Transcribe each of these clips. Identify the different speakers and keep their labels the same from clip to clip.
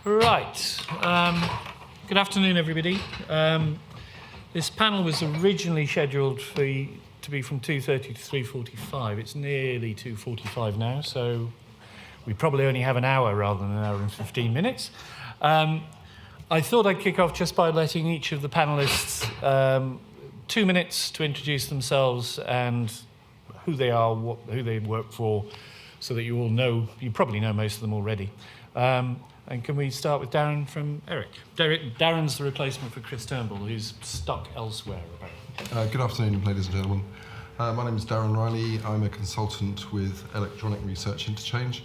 Speaker 1: Right. Good afternoon, everybody. This panel was originally scheduled to be from 2:30 to 3:45. It's nearly 2:45 now, so we probably only have an hour rather than an hour and 15 minutes. I thought I'd kick off just by letting each of the panelists 2 minutes to introduce themselves and who they are, who they work for, so that you all know. You probably know most of them already. And can we start with Darren from Eric? Darren's the replacement for Chris Turnbull, who's stuck elsewhere.
Speaker 2: Good afternoon, ladies and gentlemen. My name is Darren Riley. I'm a consultant with Electronic Research Interchange.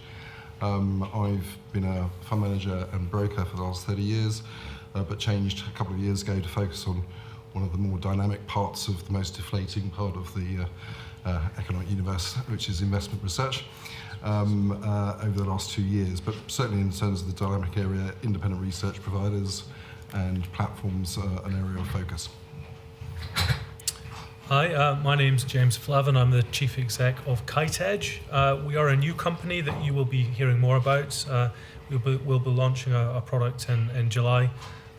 Speaker 2: I've been a fund manager and broker for the last 30 years, but changed a couple of years ago to focus on one of the more dynamic parts of the most deflating part of the economic universe, which is investment research. Over the last 2 years, but certainly in terms of the dynamic area, independent research providers and platforms are an area of focus.
Speaker 3: Hi, my name's James Flavin. I'm the Chief Exec of KiteEdge. We are a new company that you will be hearing more about. We'll be launching a product in July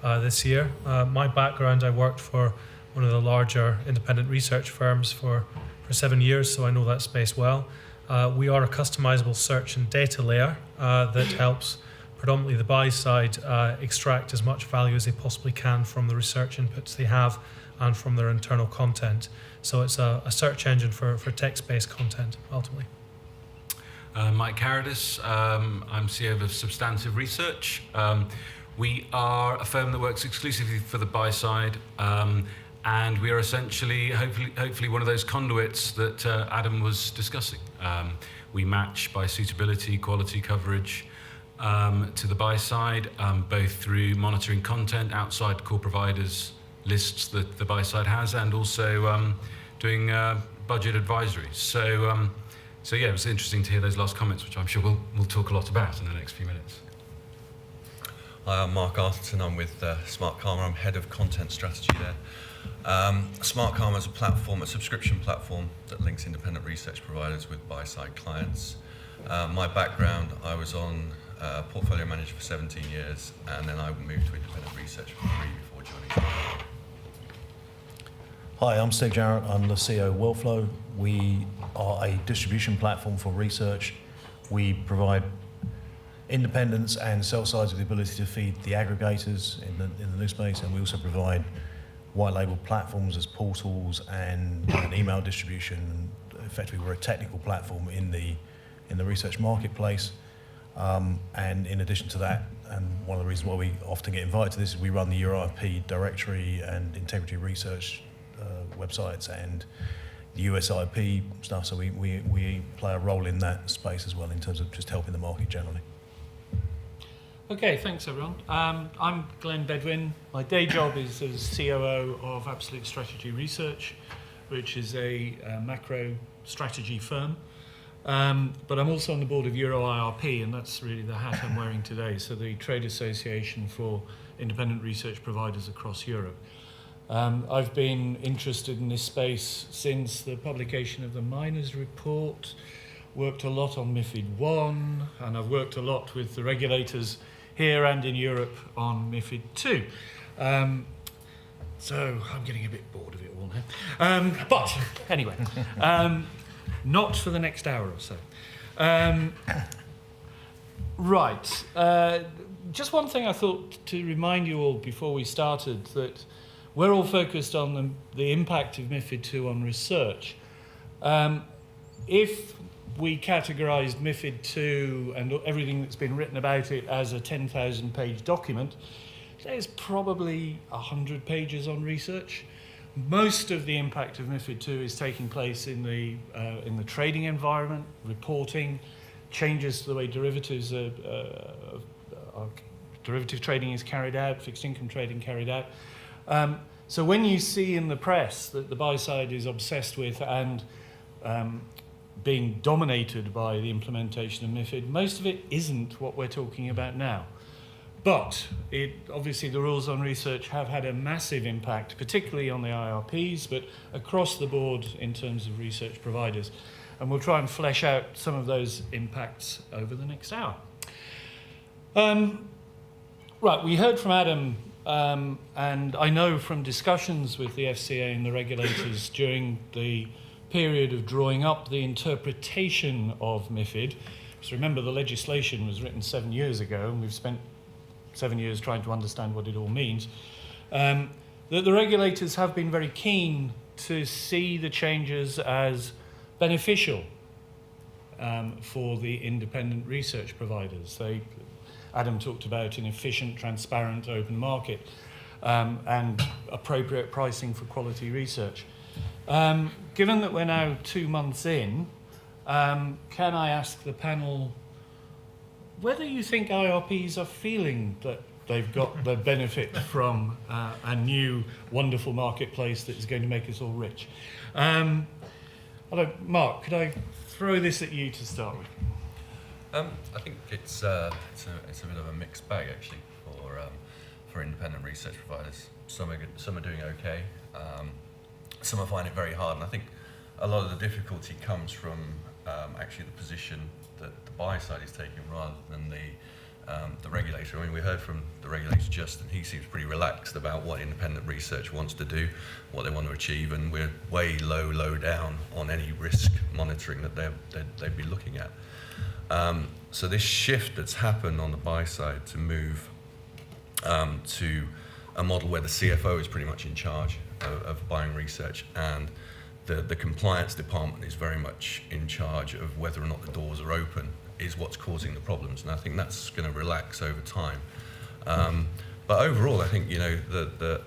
Speaker 3: this year. My background, I worked for one of the larger independent research firms for 7 years, so I know that space well. We are a customizable search and data layer that helps predominantly the buy side extract as much value as they possibly can from the research inputs they have and from their internal content. So it's a search engine for text-based content, ultimately.
Speaker 4: Mike Caradis, I'm CEO of Substantive Research. We are a firm that works exclusively for the buy side. And we are essentially, hopefully, one of those conduits that Adam was discussing. We match by suitability, quality coverage to the buy side, both through monitoring content outside core providers lists that the buy side has, and also doing budget advisory. So yeah, it was interesting to hear those last comments, which I'm sure we'll talk a lot about in the next few minutes.
Speaker 5: Hi, I'm Mark Arthurton. I'm with Smart Karma. I'm head of content strategy there. Smart Karma is a subscription platform that links independent research providers with buy-side clients. My background, I was on portfolio manager for 17 years, and then I moved to independent research for 3 before joining.
Speaker 6: Hi, I'm Steve Jarrett. I'm the CEO of Workflow. We are a distribution platform for research. We provide independents and sell sides with the ability to feed the aggregators in the new space, and we also provide white label platforms as portals and email distribution. Effectively, we're a technical platform in the research marketplace. And in addition to that, and one of the reasons why we often get invited to this is we run the UIP directory and integrity research websites and the USIP stuff. So we play a role in that space as well in terms of just helping the market generally.
Speaker 1: Okay, thanks everyone. I'm Glenn Bedwin. My day job is as COO of Absolute Strategy Research, which is a macro strategy firm. But I'm also on the board of Euro IRP, and that's really the hat I'm wearing today, so the trade association for independent research providers across Europe. I've been interested in this space since the publication of the Miners Report, worked a lot on MIFID I, and I've worked a lot with the regulators here and in Europe on MIFID II. So I'm getting a bit bored of it all now. But anyway, not for the next hour or so. Right. Just one thing I thought to remind you all before we started, that we're all focused on the impact of MIFID II on research. If we categorised MIFID II and everything that's been written about it as a 10,000-page document, there's probably 100 pages on research. Most of the impact of MIFID II is taking place in the trading environment, reporting, changes to the way derivatives derivative trading is carried out, fixed income trading carried out. So when you see in the press that the buy side is obsessed with and being dominated by the implementation of MIFID, most of it isn't what we're talking about now. But obviously the rules on research have had a massive impact, particularly on the IRPs, but across the board in terms of research providers. And we'll try and flesh out some of those impacts over the next hour. Right, we heard from Adam, and I know from discussions with the FCA and the regulators during the period of drawing up the interpretation of MIFID. So remember, the legislation was written 7 years ago, and we've spent 7 years trying to understand what it all means. That the regulators have been very keen to see the changes as beneficial for the independent research providers. Adam talked about an efficient, transparent, open market and appropriate pricing for quality research. Given that we're now 2 months in, can I ask the panel whether you think IRPs are feeling that they've got the benefit from a new, wonderful marketplace that is going to make us all rich? Mark, could I throw this at you to start with?
Speaker 5: I think it's a bit of a mixed bag actually for independent research providers. Some are doing okay. Some are finding it very hard, and I think a lot of the difficulty comes from actually the position that the buy side is taking rather than the regulator. I mean, we heard from the regulator Justin. He seems pretty relaxed about what independent research wants to do, what they want to achieve, and we're way low down on any risk monitoring that they'd be looking at. So this shift that's happened on the buy side to move to a model where the CFO is pretty much in charge of buying research, and the compliance department is very much in charge of whether or not the doors are open, is what's causing the problems. And I think that's going to relax over time. But overall, I think the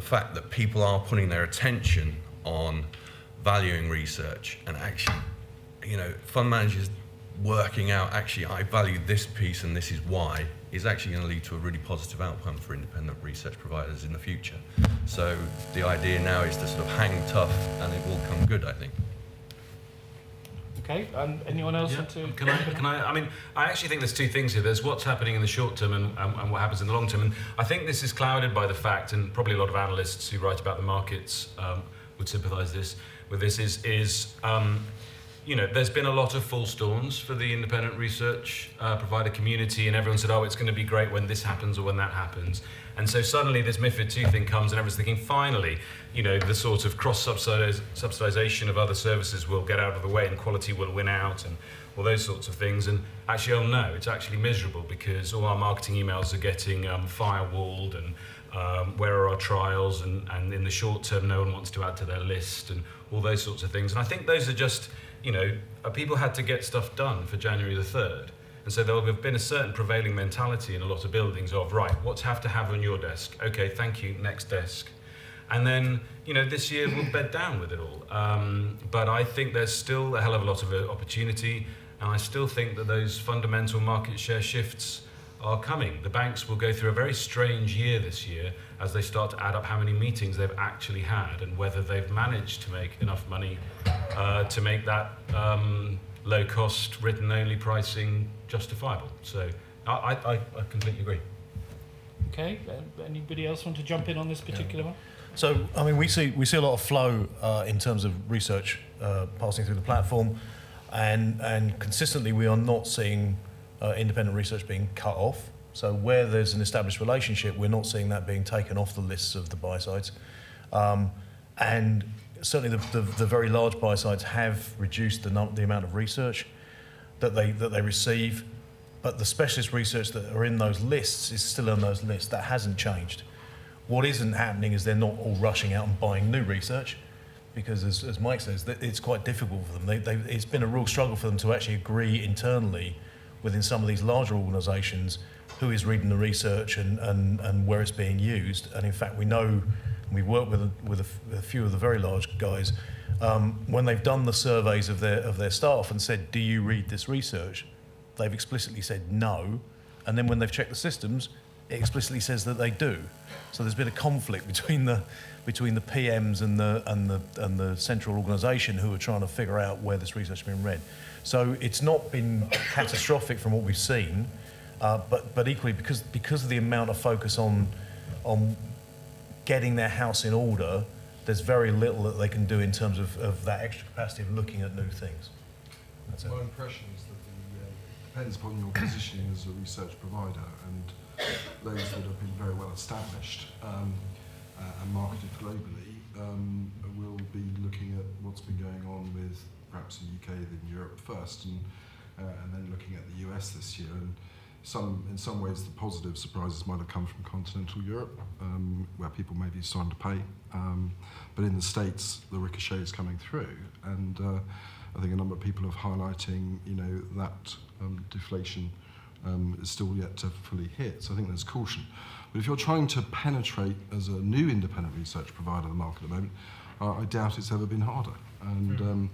Speaker 5: fact that people are putting their attention on valuing research and actually, fund managers working out, actually, I value this piece and this is why, is actually going to lead to a really positive outcome for independent research providers in the future. So the idea now is to sort of hang tough and it will come good, I think.
Speaker 1: Okay, anyone else want to?
Speaker 4: Can I? I mean, I actually think there's two things here. There's what's happening in the short term and what happens in the long term. And I think this is clouded by the fact, and probably a lot of analysts who write about the markets would sympathise with this, is there's been a lot of false dawns for the independent research provider community, and everyone said, oh, it's going to be great when this happens or when that happens. And so suddenly this MIFID II thing comes and everyone's thinking, finally, the sort of cross-subsidization of other services will get out of the way and quality will win out and all those sorts of things. And actually, oh no, it's actually miserable because all our marketing emails are getting firewalled and where are our trials, and in the short term, no one wants to add to their list and all those sorts of things. And I think those are just, people had to get stuff done for January the 3rd. And so there will have been a certain prevailing mentality in a lot of buildings of, right, what's have to have on your desk? Okay, thank you, next desk. And then, this year we'll bed down with it all. But I think there's still a hell of a lot of opportunity, and I still think that those fundamental market share shifts are coming. The banks will go through a very strange year this year as they start to add up how many meetings they've actually had and whether they've managed to make enough money to make that low-cost, written-only pricing justifiable. So I completely agree.
Speaker 1: Okay, anybody else want to jump in on this particular one?
Speaker 6: So, I mean, we see a lot of flow in terms of research passing through the platform, and consistently we are not seeing independent research being cut off. So where there's an established relationship, we're not seeing that being taken off the lists of the buy sides. And certainly the very large buy sides have reduced the amount of research that they receive, but the specialist research that are in those lists is still on those lists. That hasn't changed. What isn't happening is they're not all rushing out and buying new research, because as Mike says, it's quite difficult for them. It's been a real struggle for them to actually agree internally within some of these larger organisations who is reading the research and where it's being used. And in fact, we know, we've worked with a few of the very large guys, when they've done the surveys of their staff and said, do you read this research? They've explicitly said no. And then when they've checked the systems, it explicitly says that they do. So there's been a conflict between the PMs and the central organisation who are trying to figure out where this research has been read. So it's not been catastrophic from what we've seen, but equally because of the amount of focus on getting their house in order, there's very little that they can do in terms of that extra capacity of looking at new things. That's it.
Speaker 2: My impression is that depends upon your positioning as a research provider, and those that have been very well established and marketed globally will be looking at what's been going on with perhaps the UK, then Europe first, and then looking at the US this year. And in some ways, the positive surprises might have come from continental Europe, where people may be starting to pay. But in the States, the ricochet is coming through, and I think a number of people are highlighting, that deflation is still yet to fully hit. So I think there's caution. But if you're trying to penetrate as a new independent research provider in the market at the moment, I doubt it's ever been harder. And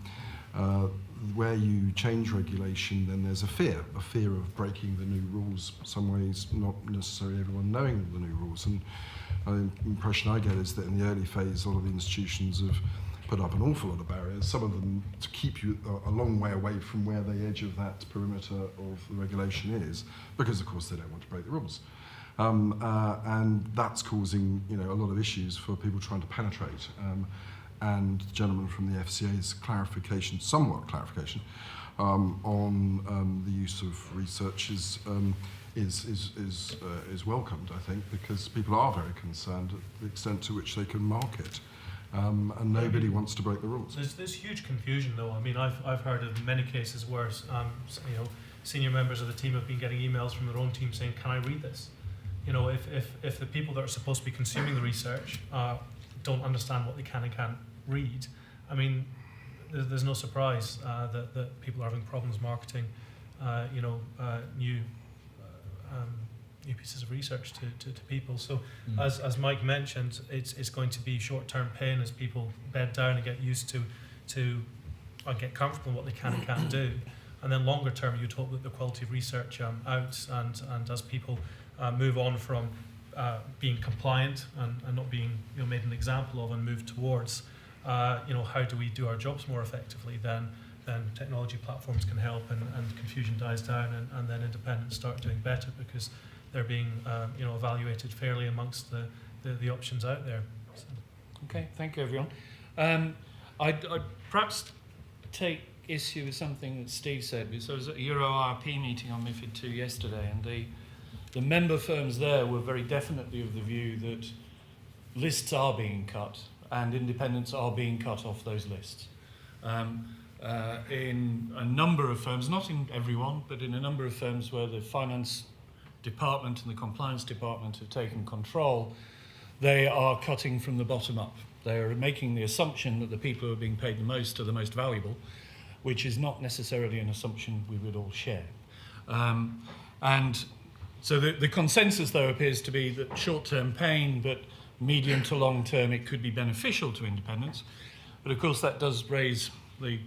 Speaker 2: where you change regulation, then there's a fear of breaking the new rules. In some ways, not necessarily everyone knowing the new rules. And the impression I get is that in the early phase, a lot of the institutions have put up an awful lot of barriers, some of them to keep you a long way away from where the edge of that perimeter of the regulation is, because of course they don't want to break the rules. And that's causing a lot of issues for people trying to penetrate. And the gentleman from the FCA's somewhat clarification, on the use of research is welcomed, I think, because people are very concerned at the extent to which they can market, and nobody wants to break the rules.
Speaker 3: There's huge confusion, though. I mean, I've heard of many cases where senior members of the team have been getting emails from their own team saying, "Can I read this?" If the people that are supposed to be consuming the research don't understand what they can and can't read, I mean, there's no surprise that people are having problems marketing, new pieces of research to people. So, as Mike mentioned, it's going to be short-term pain as people bed down and get used to get comfortable in what they can and can't do. And then longer term, you'd hope that the quality of research out, and as people move on from being compliant and not being made an example of and move towards how do we do our jobs more effectively, then technology platforms can help, and confusion dies down, and then independents start doing better because they're being evaluated fairly amongst the options out there. So.
Speaker 1: Okay, thank you, everyone. I'd perhaps take issue with something that Steve said, because I was at a Euro RP meeting on MIFID II yesterday, and the member firms there were very definitely of the view that lists are being cut and independents are being cut off those lists. In a number of firms, not in everyone, but in a number of firms where the finance department and the compliance department have taken control, they are cutting from the bottom up. They are making the assumption that the people who are being paid the most are the most valuable, which is not necessarily an assumption we would all share. And so the consensus, though, appears to be that short-term pain, but medium to long-term it could be beneficial to independents. But of course that does raise the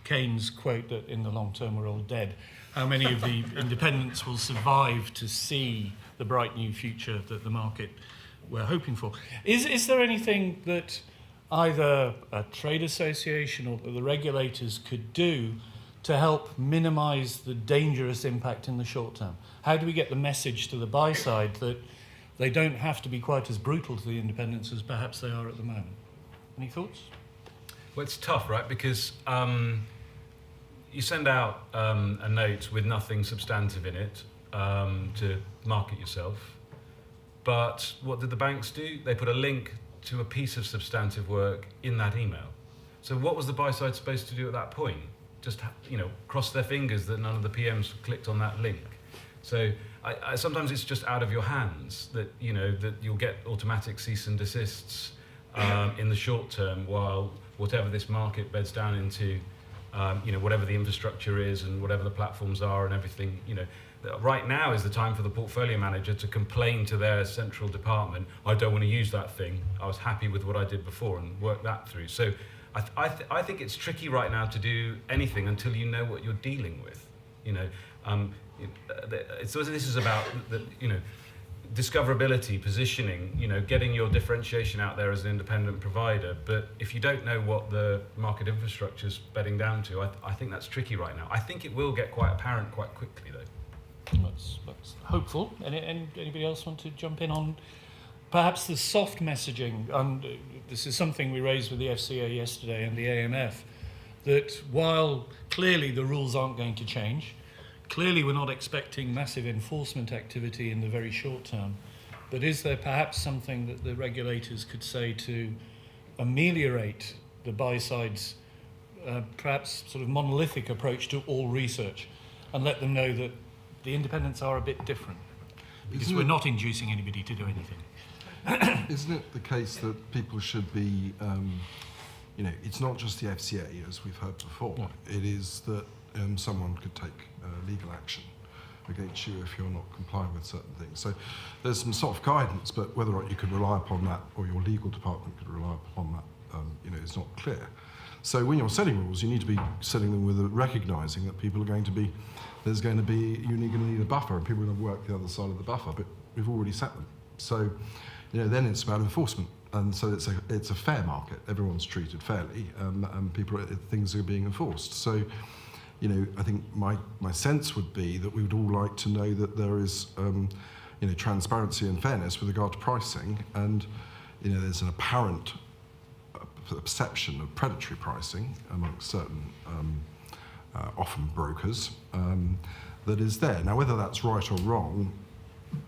Speaker 1: Keynes quote that in the long term we're all dead. How many of the independents will survive to see the bright new future that the market we're hoping for? Is there anything that either a trade association or the regulators could do to help minimise the dangerous impact in the short term? How do we get the message to the buy side that they don't have to be quite as brutal to the independents as perhaps they are at the moment? Any thoughts?
Speaker 4: Well, it's tough, right? Because you send out a note with nothing substantive in it to market yourself. But what did the banks do? They put a link to a piece of substantive work in that email. So what was the buy side supposed to do at that point? Just cross their fingers that none of the PMs clicked on that link. So I sometimes it's just out of your hands that that you'll get automatic cease and desists in the short term, while whatever this market beds down into, whatever the infrastructure is and whatever the platforms are and everything, right now is the time for the portfolio manager to complain to their central department, I don't want to use that thing, I was happy with what I did before, and work that through. So I think it's tricky right now to do anything until you know what you're dealing with. So this is about discoverability, positioning, getting your differentiation out there as an independent provider. But if you don't know what the market infrastructure is bedding down to, I think that's tricky right now. I think it will get quite apparent quite quickly, though.
Speaker 1: That's hopeful. Anybody else want to jump in on perhaps the soft messaging? And this is something we raised with the FCA yesterday and the AMF, that while clearly the rules aren't going to change, clearly we're not expecting massive enforcement activity in the very short term, but is there perhaps something that the regulators could say to ameliorate the buy-side's perhaps sort of monolithic approach to all research and let them know that the independents are a bit different? Because we're not inducing anybody to do anything.
Speaker 2: Isn't it the case that people should be, it's not just the FCA, as we've heard before.
Speaker 1: No.
Speaker 2: It is that someone could take legal action against you if you're not complying with certain things. So there's some soft guidance, but whether or not you could rely upon that or your legal department could rely upon that, is not clear. So when you're setting rules, you need to be setting them with recognising that people are going to be, you're going to need a buffer, and people are going to work the other side of the buffer, but we've already set them. So, then it's about enforcement. And so it's a fair market. Everyone's treated fairly, and things are being enforced. So, I think my sense would be that we would all like to know that there is, transparency and fairness with regard to pricing, and there's an apparent perception of predatory pricing amongst certain, often brokers, that is there. Now, whether that's right or wrong,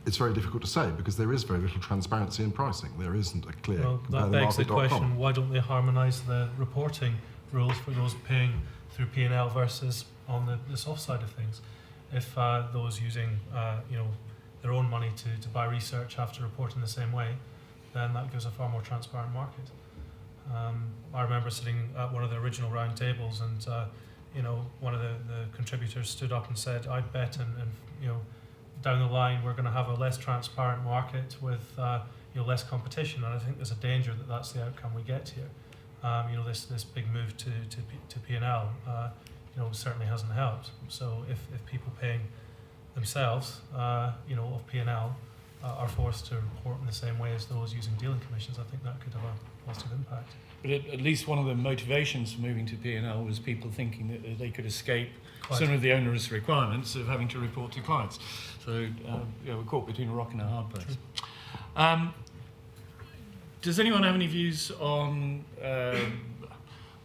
Speaker 2: it's very difficult to say because there is very little transparency in pricing. There isn't a clear.
Speaker 3: Well, that begs the question: why don't they harmonise the reporting rules for those paying through P&L versus on the soft side of things? If those using their own money to buy research have to report in the same way, then that gives a far more transparent market. I remember sitting at one of the original round tables, and one of the contributors stood up and said, "I'd bet and down the line we're going to have a less transparent market with less competition." And I think there's a danger that that's the outcome we get here. This big move to P&L certainly hasn't helped. So if people paying themselves of P&L are forced to report in the same way as those using dealing commissions, I think that could have a positive impact.
Speaker 1: But at least one of the motivations for moving to P&L was people thinking that they could escape some of the onerous requirements of having to report to clients. So we're caught between a rock and a hard place. Does anyone have any views on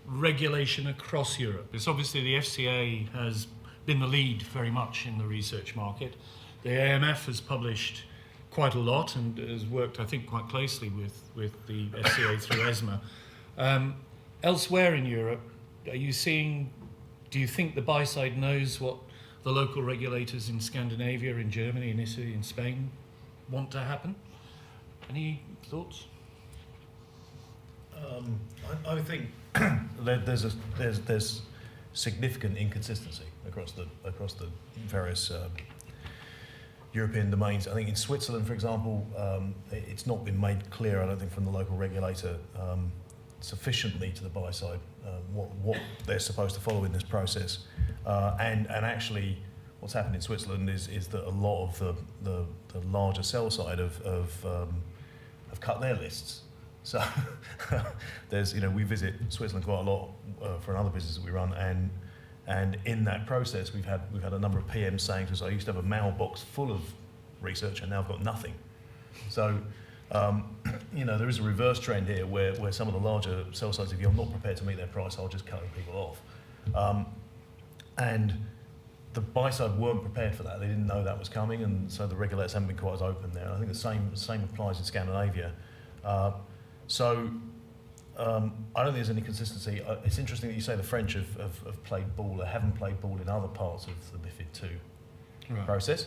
Speaker 1: regulation across Europe? It's obviously the FCA has been the lead very much in the research market. The AMF has published quite a lot and has worked, I think, quite closely with the FCA through ESMA. Elsewhere in Europe, do you think the buy side knows what the local regulators in Scandinavia, in Germany, in Italy, in Spain want to happen? Any thoughts?
Speaker 6: I think there's significant inconsistency across the various European domains. I think in Switzerland, for example, it's not been made clear, I don't think, from the local regulator sufficiently to the buy side what they're supposed to follow in this process. And actually, what's happened in Switzerland is that a lot of the larger sell side have cut their lists. So we visit Switzerland quite a lot for another business that we run, and in that process we've had a number of PMs saying to us, "I used to have a mailbox full of research and now I've got nothing." So there is a reverse trend here where some of the larger sell sides, if you're not prepared to meet their price, are just cutting people off. And the buy side weren't prepared for that. They didn't know that was coming, and so the regulators haven't been quite as open there. I think the same applies in Scandinavia. So I don't think there's any consistency. It's interesting that you say the French have played ball. They haven't played ball in other parts of the MIFID II process.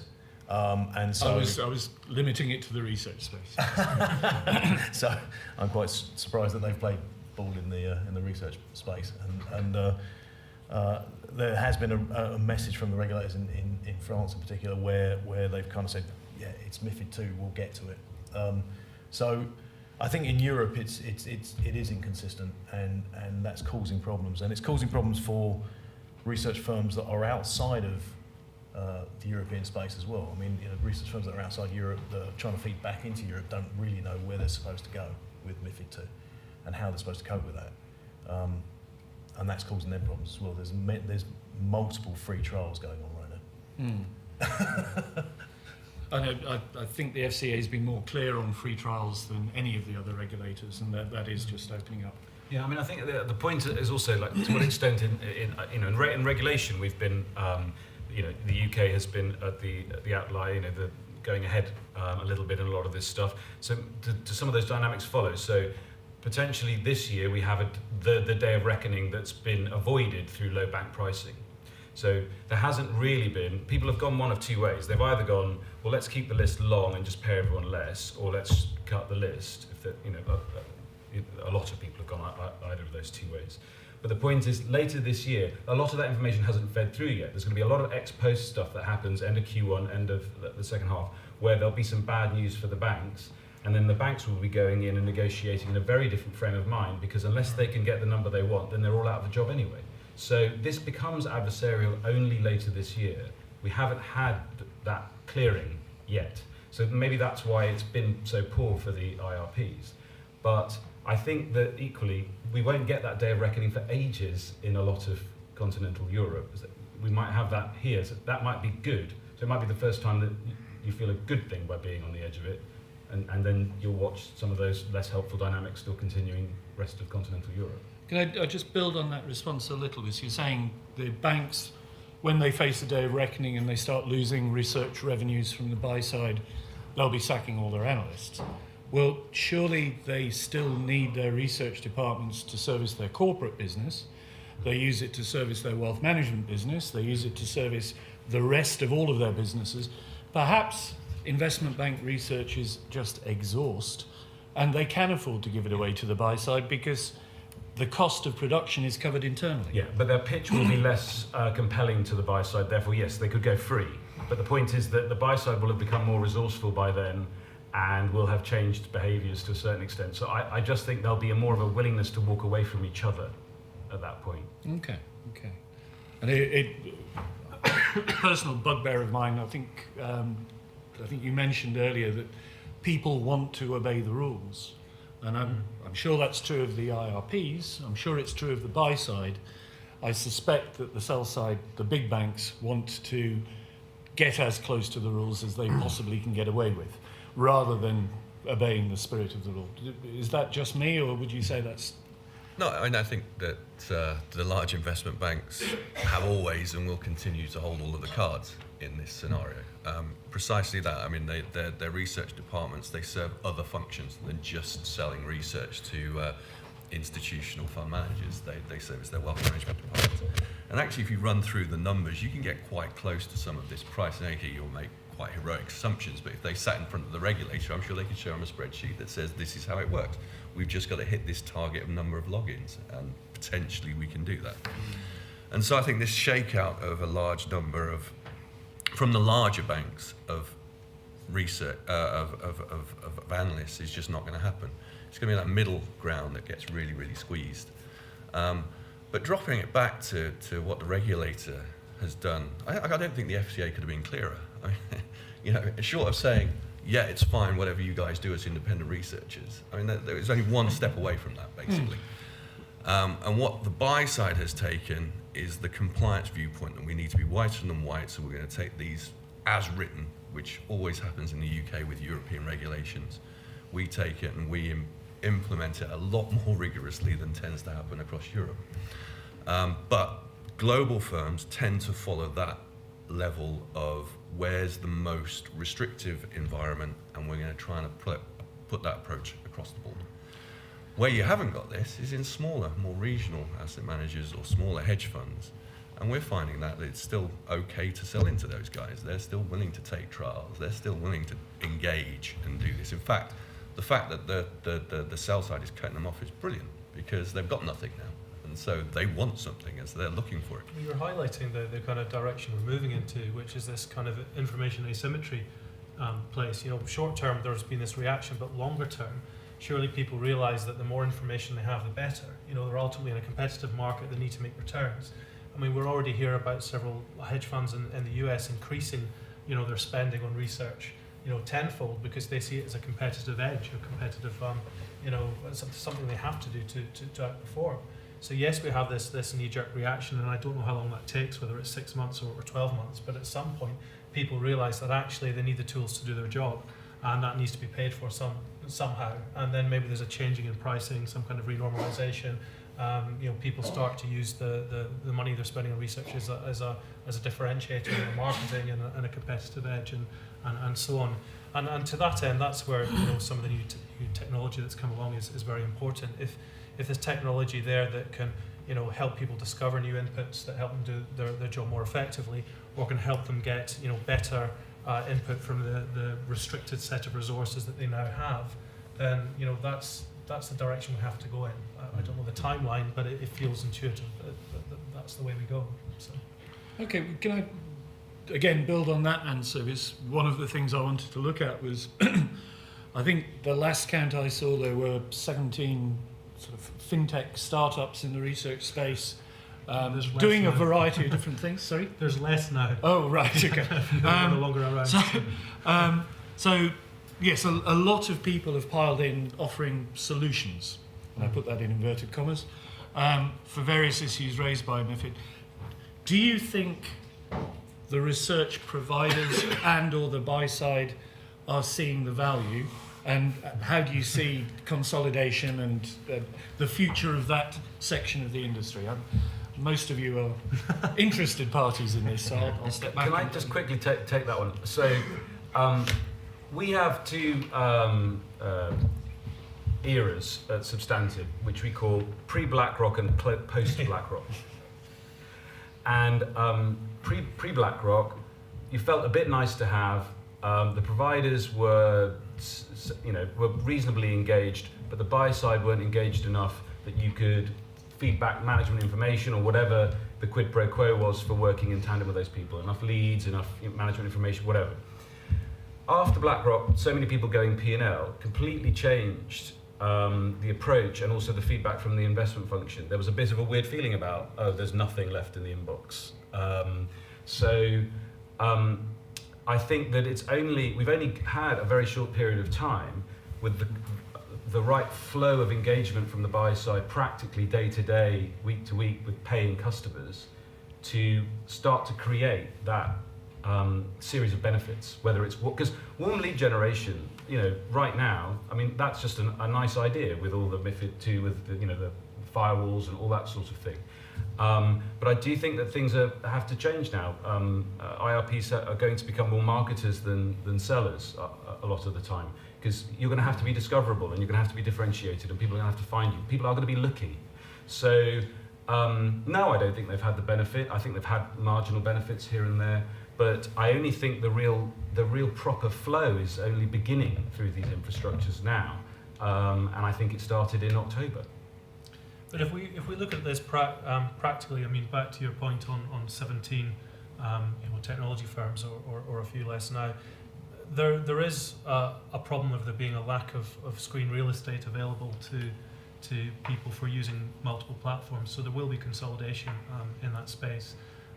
Speaker 6: And so
Speaker 1: I was limiting it to the research space.
Speaker 6: So I'm quite surprised that they've played ball in the research space. And there has been a message from the regulators in France in particular where they've kind of said, yeah, it's MIFID II, we'll get to it. So I think in Europe it is inconsistent, and that's causing problems, and it's causing problems for research firms that are outside of the European space as well. I mean, research firms that are outside Europe that are trying to feed back into Europe don't really know where they're supposed to go with MIFID II and how they're supposed to cope with that, and that's causing them problems as well. There's multiple free trials going on right now.
Speaker 1: I think the FCA has been more clear on free trials than any of the other regulators, and that is just opening up.
Speaker 4: Yeah, I mean, I think the point is also, like, to what extent in regulation we've been, the UK has been at the outlier, you know, the going ahead a little bit in a lot of this stuff. So do some of those dynamics follow? So potentially this year we have the day of reckoning that's been avoided through low bank pricing. So there hasn't really been, people have gone one of two ways. They've either gone, well, let's keep the list long and just pay everyone less, or let's cut the list. If you know, a lot of people have gone either of those two ways. But the point is, later this year, a lot of that information hasn't fed through yet. There's going to be a lot of ex-post stuff that happens end of Q1, end of the second half, where there'll be some bad news for the banks, and then the banks will be going in and negotiating in a very different frame of mind, because unless they can get the number they want, then they're all out of a job anyway. So this becomes adversarial only later this year. We haven't had that clearing yet. So maybe that's why it's been so poor for the IRPs. But I think that equally, we won't get that day of reckoning for ages in a lot of continental Europe. We might have that here, so that might be good. So it might be the first time that you feel a good thing by being on the edge of it, and then you'll watch some of those less helpful dynamics still continuing rest of continental Europe.
Speaker 1: Can I just build on that response a little bit? You're saying the banks, when they face the day of reckoning and they start losing research revenues from the buy side, they'll be sacking all their analysts. Well, surely they still need their research departments to service their corporate business. They use it to service their wealth management business. They use it to service the rest of all of their businesses. Perhaps investment bank research is just exhaust, and they can afford to give it away to the buy side because the cost of production is covered internally.
Speaker 4: Yeah, but their pitch will be less compelling to the buy side. Therefore, yes, they could go free. But the point is that the buy side will have become more resourceful by then, and will have changed behaviours to a certain extent. So I just think there'll be more of a willingness to walk away from each other at that point.
Speaker 1: Okay. And a personal bugbear of mine, I think you mentioned earlier that people want to obey the rules. And I'm sure that's true of the IRPs. I'm sure it's true of the buy side. I suspect that the sell side, the big banks, want to get as close to the rules as they possibly can get away with, rather than obeying the spirit of the rule. Is that just me, or would you say that's...
Speaker 5: No, I mean, I think that the large investment banks have always and will continue to hold all of the cards in this scenario. Precisely that. I mean, their research departments, they serve other functions than just selling research to institutional fund managers. They service their wealth management departments. And actually, if you run through the numbers, you can get quite close to some of this price. And you'll make quite heroic assumptions, but if they sat in front of the regulator, I'm sure they could show them a spreadsheet that says this is how it works. We've just got to hit this target of number of logins, and potentially we can do that. And so I think this shakeout of a large number of, from the larger banks, of research, of analysts is just not going to happen. It's going to be that middle ground that gets really, really squeezed. But dropping it back to what the regulator has done, I don't think the FCA could have been clearer. I mean, short of saying, yeah, it's fine, whatever you guys do as independent researchers. I mean, there is only one step away from that, basically. And what the buy side has taken is the compliance viewpoint that we need to be whiter than white, so we're going to take these as written, which always happens in the UK with European regulations. We take it and we implement it a lot more rigorously than tends to happen across Europe. But global firms tend to follow that level of where's the most restrictive environment, and we're going to try and put that approach across the board. Where you haven't got this is in smaller, more regional asset managers or smaller hedge funds, and we're finding that it's still okay to sell into those guys. They're still willing to take trials. They're still willing to engage and do this. In fact, the fact that the sell side is cutting them off is brilliant, because they've got nothing now. And so they want something as they're looking for it.
Speaker 3: You're highlighting the kind of direction we're moving into, which is this kind of information asymmetry place. Short term there's been this reaction, but longer term, surely people realise that the more information they have, the better. They're ultimately in a competitive market. They need to make returns. I mean, we're already here about several hedge funds in the US increasing, their spending on research, tenfold, because they see it as a competitive edge, a competitive, something they have to do to outperform. So yes, we have this knee-jerk reaction, and I don't know how long that takes, whether it's 6 months or 12 months, but at some point people realise that actually they need the tools to do their job, and that needs to be paid for somehow. And then maybe there's a changing in pricing, some kind of renormalisation, People start to use the money they're spending on research as a differentiator in marketing and a competitive edge and so on. And to that end, that's where some of the new technology that's come along is very important. If there's technology there that can help people discover new inputs that help them do their job more effectively, or can help them get better input from the restricted set of resources that they now have, then that's the direction we have to go in. I don't know the timeline, but it feels intuitive that that's the way we go. So.
Speaker 1: Okay, can I again build on that answer? Is one of the things I wanted to look at was I think the last count I saw there were 17 sort of fintech startups in the research space doing a variety of different things. Sorry?
Speaker 3: There's less now.
Speaker 1: Oh, right, okay.
Speaker 3: They're no longer around.
Speaker 1: So yes, a lot of people have piled in offering solutions, and I put that in inverted commas, for various issues raised by MIFID. Do you think the research providers and or the buy side are seeing the value? And how do you see consolidation and the future of that section of the industry? Most of you are interested parties in this, so I'll step back.
Speaker 4: Can I just quickly take that one? So we have two eras at Substantive, which we call pre-BlackRock and post-BlackRock. And pre-BlackRock, you felt a bit nice to have. The providers were reasonably engaged, but the buy side weren't engaged enough that you could feed back management information or whatever the quid pro quo was for working in tandem with those people. Enough leads, enough management information, whatever. After BlackRock, so many people going P&L completely changed the approach and also the feedback from the investment function. There was a bit of a weird feeling about, there's nothing left in the inbox. I think that we've only had a very short period of time with the right flow of engagement from the buy side, practically day to day, week to week, with paying customers, to start to create that series of benefits. Whether it's because warm lead generation, right now, I mean, that's just a nice idea with all the MIFID II, with the firewalls and all that sort of thing. But I do think that things have to change now. IRPs are going to become more marketers than sellers a lot of the time, because you're going to have to be discoverable and you're going to have to be differentiated, and people are going to have to find you. People are going to be looking. So no, I don't think they've had the benefit. I think they've had marginal benefits here and there, but I only think the real proper flow is only beginning through these infrastructures now, and I think it started in October.
Speaker 3: But if we look at this practically, I mean, back to your point on 17 technology firms or a few less now, there is a problem of there being a lack of screen real estate available to people for using multiple platforms. So there will be consolidation in that space.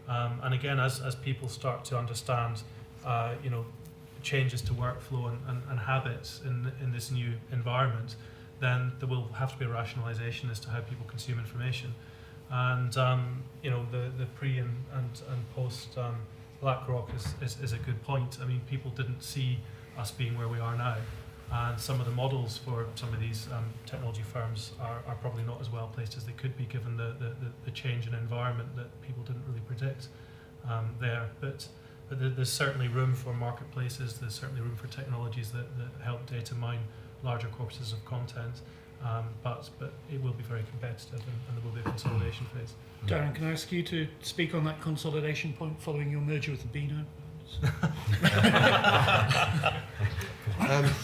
Speaker 3: And again, as people start to understand, changes to workflow and habits in this new environment, then there will have to be a rationalisation as to how people consume information. And the pre and post BlackRock is a good point. I mean, people didn't see us being where we are now, and some of the models for some of these technology firms are probably not as well placed as they could be, given the change in environment that people didn't really predict there. But there's certainly room for marketplaces. There's certainly room for technologies that help data mine larger corpuses of content, but it will be very competitive, and there will be a consolidation phase.
Speaker 1: Darren, can I ask you to speak on that consolidation point following your merger with the Beano?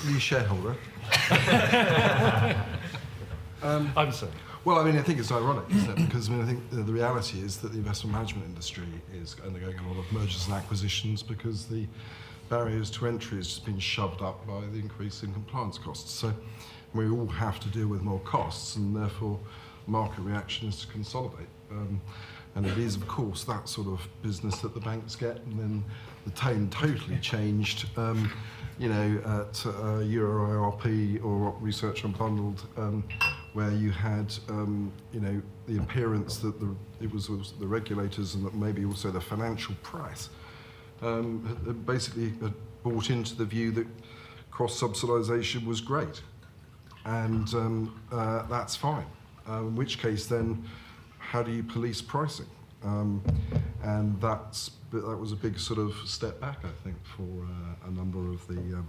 Speaker 2: The shareholder.
Speaker 1: I'm sorry.
Speaker 2: Well, I mean, I think it's ironic, isn't it? Because I think the reality is that the investment management industry is undergoing a lot of mergers and acquisitions because the barriers to entry has just been shoved up by the increase in compliance costs. So we all have to deal with more costs, and therefore market reaction is to consolidate. And it is, of course, that sort of business that the banks get. And then the tone totally changed, at Euro IRP or Research Unbundled, where you had, the appearance that it was the regulators and that maybe also the financial press basically had bought into the view that cross-subsidisation was great. And that's fine. In which case, then, how do you police pricing? And that was a big sort of step back, I think, for a number of the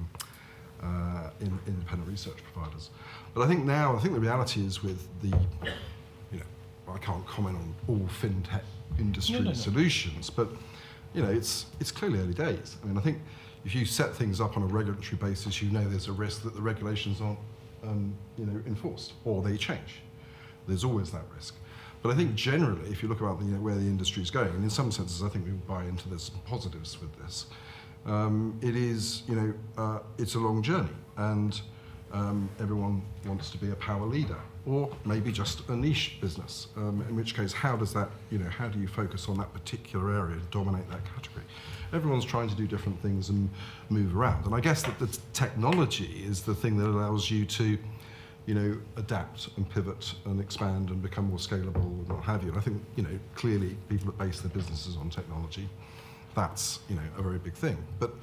Speaker 2: independent research providers. But I think the reality is with the, I can't comment on all fintech industry solutions, but it's clearly early days. I mean, I think if you set things up on a regulatory basis, there's a risk that the regulations aren't enforced or they change. There's always that risk. But I think generally, if you look about where the industry is going, and in some senses, I think we buy into there's some positives with this. It is, it's a long journey, and everyone wants to be a power leader, or maybe just a niche business. In which case, how does that, how do you focus on that particular area and dominate that category? Everyone's trying to do different things and move around, and I guess that the technology is the thing that allows you to, adapt and pivot and expand and become more scalable and what have you. And I think, clearly people that base their businesses on technology, that's, a very big thing. But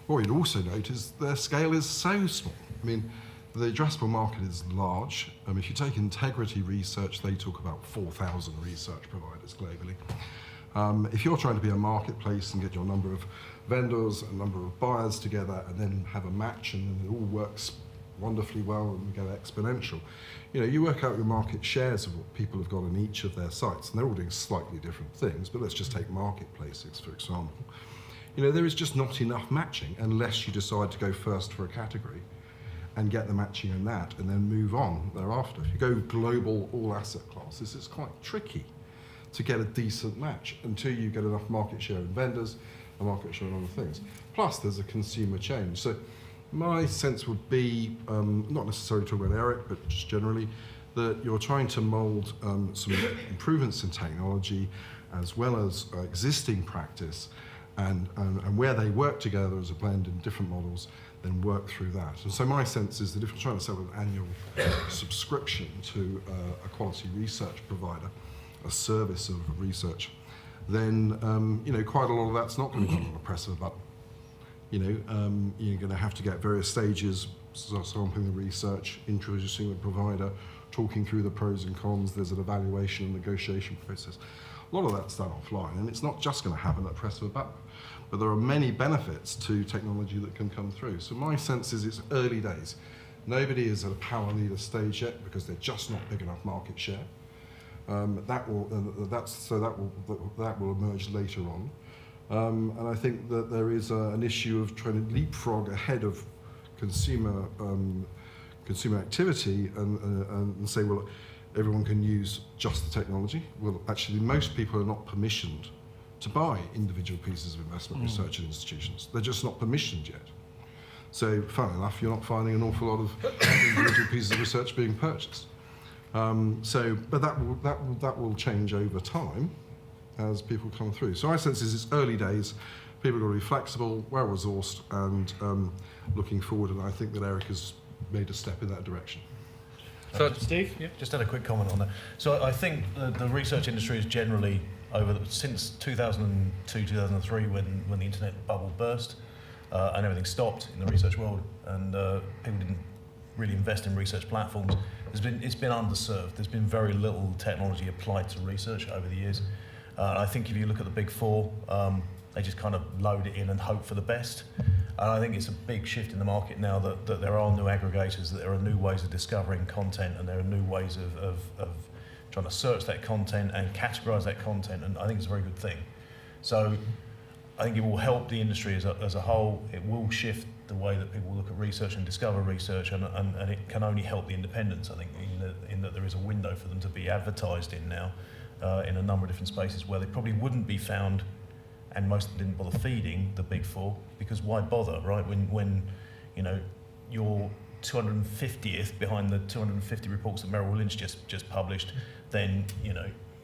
Speaker 2: what we'd also note is their scale is so small. I mean, the addressable market is large. If you take Integrity Research, they talk about 4,000 research providers globally. If you're trying to be a marketplace and get your number of vendors and number of buyers together and then have a match and then it all works wonderfully well and go exponential, you work out your market shares of what people have got on each of their sites, and they're all doing slightly different things, but let's just take marketplaces, for example. There is just not enough matching unless you decide to go first for a category and get the matching in that and then move on thereafter. If you go global all asset classes, it's quite tricky to get a decent match until you get enough market share in vendors and market share in other things. Plus, there's a consumer change. So my sense would be, not necessarily talking about Eric, but just generally, that you're trying to mould some improvements in technology as well as existing practice and where they work together as a blend in different models, then work through that. And so my sense is that if you're trying to sell an annual subscription to a quality research provider, a service of research, then quite a lot of that's not going to be done on the press of a button. You're going to have to get various stages, sampling the research, introducing the provider, talking through the pros and cons. There's an evaluation and negotiation process. A lot of that's done offline, and it's not just going to happen at the press of a button. But there are many benefits to technology that can come through. So my sense is it's early days. Nobody is at a power leader stage yet because they're just not big enough market share. That will emerge later on. And I think that there is an issue of trying to leapfrog ahead of consumer activity and say, well, everyone can use just the technology. Well, actually, most people are not permissioned to buy individual pieces of investment research in institutions. They're just not permissioned yet. So, funnily enough, you're not finding an awful lot of individual pieces of research being purchased. But that will change over time as people come through. So my sense is it's early days, people are going to be flexible, well-resourced, and looking forward, and I think that Eric has made a step in that direction.
Speaker 1: So, Steve? Yeah.
Speaker 6: Just had a quick comment on that. So I think the research industry is generally, since 2002, 2003, when the internet bubble burst, and everything stopped in the research world, and people didn't really invest in research platforms, it's been underserved. There's been very little technology applied to research over the years. I think if you look at the big four, they just kind of load it in and hope for the best. And I think it's a big shift in the market now that there are new aggregators, that there are new ways of discovering content, and there are new ways of trying to search that content and categorise that content, and I think it's a very good thing. So I think it will help the industry as a whole. It will shift the way that people look at research and discover research, and it can only help the independents, I think, in that there is a window for them to be advertised in now, in a number of different spaces where they probably wouldn't be found, and most of them didn't bother feeding the big four, because why bother, right? When you're 250th behind the 250 reports that Merrill Lynch just published, then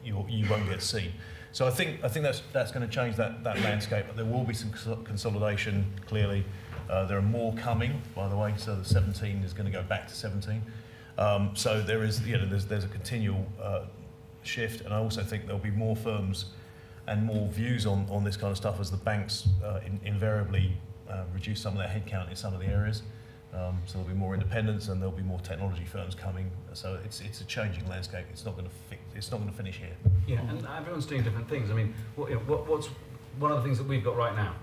Speaker 6: you won't get seen. So I think that's going to change that landscape. There will be some consolidation, clearly. There are more coming, by the way. So the 17 is going to go back to 17. So there is, there's a continual shift, and I also think there'll be more firms and more views on this kind of stuff as the banks invariably reduce some of their headcount in some of the areas. So there'll be more independents and there'll be more technology firms coming. So it's a changing landscape. It's not going to finish here.
Speaker 4: Yeah, and everyone's doing different things. I mean, what's one of the things that we've got right now?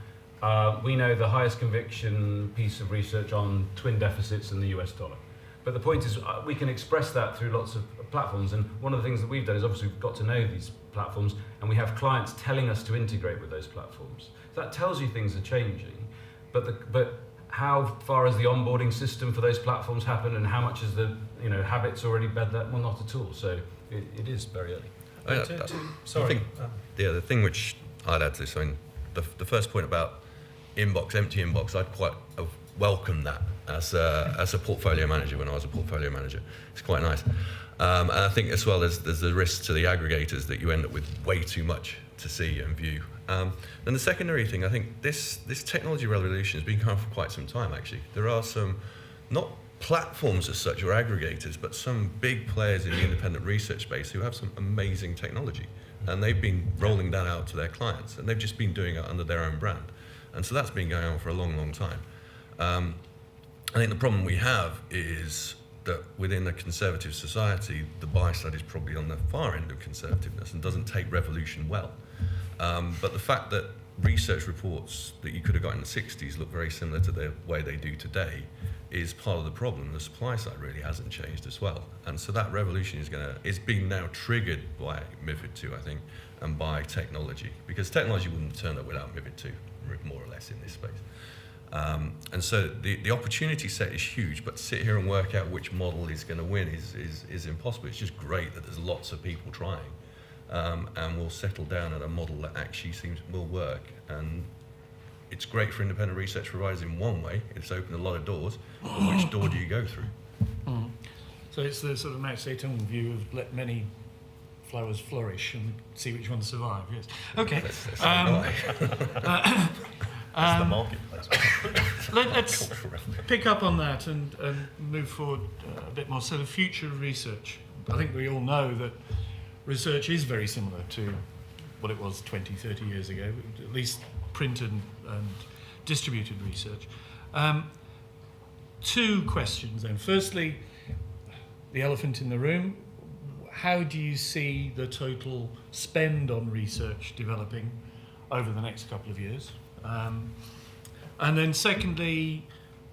Speaker 4: We know the highest conviction piece of research on twin deficits in the US dollar. But the point is, we can express that through lots of platforms. And one of the things that we've done is obviously we've got to know these platforms, and we have clients telling us to integrate with those platforms. So that tells you things are changing. But how far has the onboarding system for those platforms happened, and how much is the habits already bed that? Well, not at all. So it is very early.
Speaker 3: Sorry.
Speaker 5: The thing which I'd add to this, I mean, the first point about empty inbox, I'd quite welcome that as a portfolio manager when I was a portfolio manager. It's quite nice. And I think as well there's the risk to the aggregators that you end up with way too much to see and view. Then the secondary thing, I think this technology revolution has been going on for quite some time actually. There are some, not platforms as such or aggregators, but some big players in the independent research space who have some amazing technology. And they've been rolling that out to their clients, and they've just been doing it under their own brand. And so that's been going on for a long, long time. I think the problem we have is that within a conservative society, the buy side is probably on the far end of conservativeness and doesn't take revolution well. But the fact that research reports that you could have got in the 60s look very similar to the way they do today is part of the problem. The supply side really hasn't changed as well. And so that revolution is being now triggered by MIFID II, I think, and by technology. Because technology wouldn't have turned up without MIFID II, more or less, in this space. And so the opportunity set is huge, but to sit here and work out which model is going to win is impossible. It's just great that there's lots of people trying, and we'll settle down at a model that actually will work. And it's great for independent research providers in one way. It's opened a lot of doors, but which door do you go through?
Speaker 1: Mm. So it's the sort of Mao Zedong view of let many flowers flourish and see which ones survive. Yes. Okay.
Speaker 5: That's
Speaker 6: That's the marketplace.
Speaker 1: Let's pick up on that and move forward a bit more. So the future of research. I think we all know that research is very similar to what it was 20, 30 years ago, at least printed and distributed research. Two questions then. Firstly, the elephant in the room. How do you see the total spend on research developing over the next couple of years? And then secondly,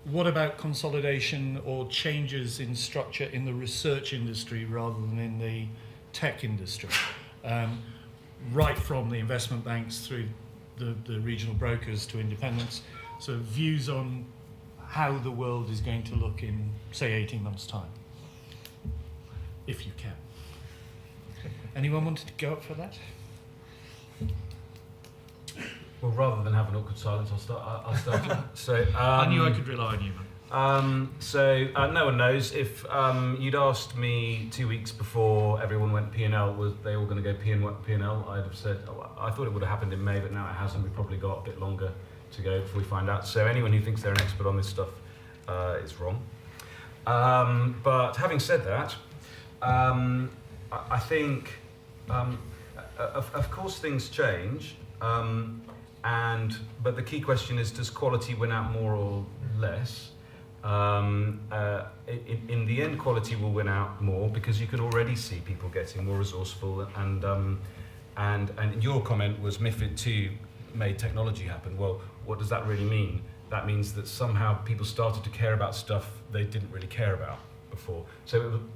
Speaker 1: what about consolidation or changes in structure in the research industry rather than in the tech industry? Right from the investment banks through the regional brokers to independents. So views on how the world is going to look in, say, 18 months' time, if you can. Anyone wanted to go up for that?
Speaker 4: Well, rather than have an awkward silence, I'll start. So
Speaker 1: I knew I could rely on you, man.
Speaker 4: No one knows. If you'd asked me 2 weeks before everyone went P&L, was they all going to go P&L, I'd have said, I thought it would have happened in May, but now it hasn't. We've probably got a bit longer to go before we find out. So anyone who thinks they're an expert on this stuff is wrong. But having said that, I think, of course, things change. But the key question is, does quality win out more or less? In the end, quality will win out more because you can already see people getting more resourceful. And your comment was MIFID II made technology happen. Well, what does that really mean? That means that somehow people started to care about stuff they didn't really care about before.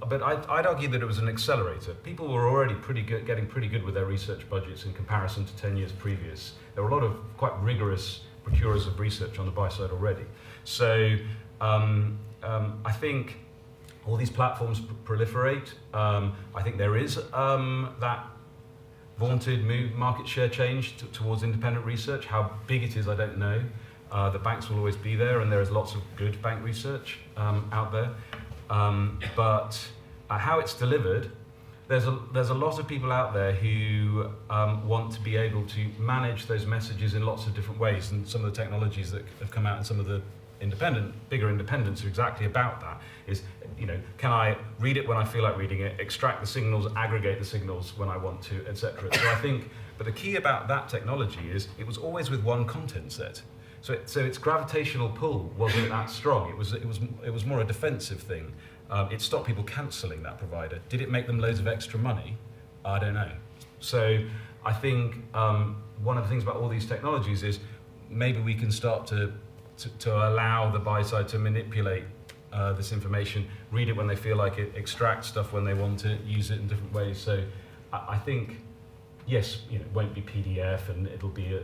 Speaker 4: But I'd argue that it was an accelerator. People were already getting pretty good with their research budgets in comparison to 10 years previous. There were a lot of quite rigorous procurers of research on the buy side already. So I think all these platforms proliferate. I think there is that vaunted market share change towards independent research. How big it is, I don't know. The banks will always be there, and there is lots of good bank research out there. But how it's delivered, there's a lot of people out there who want to be able to manage those messages in lots of different ways, and some of the technologies that have come out and some of the bigger independents are exactly about that. Is, can I read it when I feel like reading it, extract the signals, aggregate the signals when I want to, etc. So I think, but the key about that technology is it was always with one content set. So its gravitational pull wasn't that strong. It was more a defensive thing. It stopped people cancelling that provider. Did it make them loads of extra money? I don't know. So I think one of the things about all these technologies is maybe we can start to allow the buy side to manipulate this information, read it when they feel like it, extract stuff when they want to, use it in different ways. So I think, yes, it won't be PDF and it'll be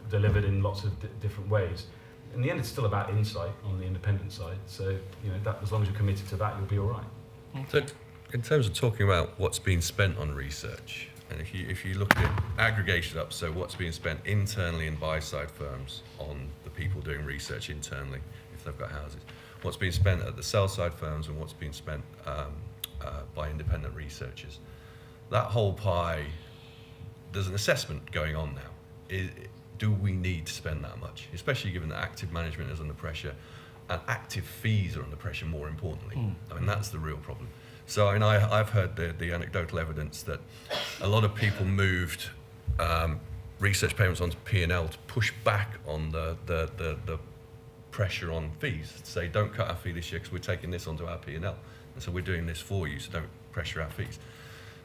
Speaker 4: delivered in lots of different ways. In the end, it's still about insight on the independent side. So that as long as you're committed to that, you'll be all right.
Speaker 5: So, in terms of talking about what's being spent on research, and if you look at it, aggregate it up, so what's being spent internally in buy-side firms on the people doing research internally, if they've got houses, what's being spent at the sell-side firms, and what's being spent by independent researchers. That whole pie, there's an assessment going on now. Do we need to spend that much, especially given that active management is under pressure and active fees are under pressure, more importantly? I mean, that's the real problem. So I've heard the anecdotal evidence that a lot of people moved research payments onto P&L to push back on the pressure on fees, to say don't cut our fee this year because we're taking this onto our P&L, and so we're doing this for you, so don't pressure our fees.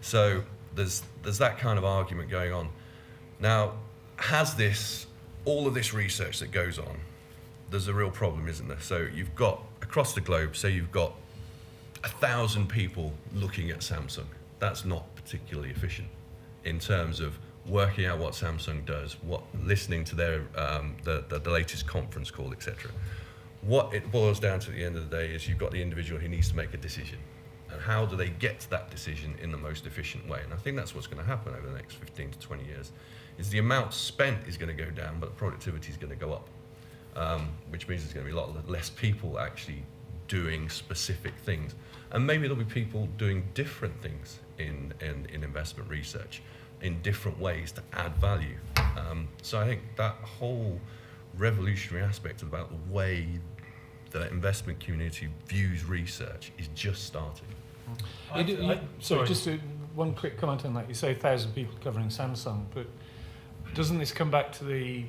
Speaker 5: So there's that kind of argument going on. Now, all of this research that goes on, there's a real problem, isn't there? So you've got, across the globe, say you've got 1,000 people looking at Samsung. That's not particularly efficient in terms of working out what Samsung does, listening to their the latest conference call, etc. What it boils down to at the end of the day is you've got the individual who needs to make a decision. And how do they get to that decision in the most efficient way? And I think that's what's going to happen over the next 15 to 20 years, is the amount spent is going to go down, but the productivity is going to go up, which means there's going to be a lot less people actually doing specific things. And maybe there'll be people doing different things in investment research in different ways to add value. So I think that whole revolutionary aspect about the way the investment community views research is just starting.
Speaker 1: Sorry, just one quick comment on that. You say 1,000 people covering Samsung, but doesn't this come back to the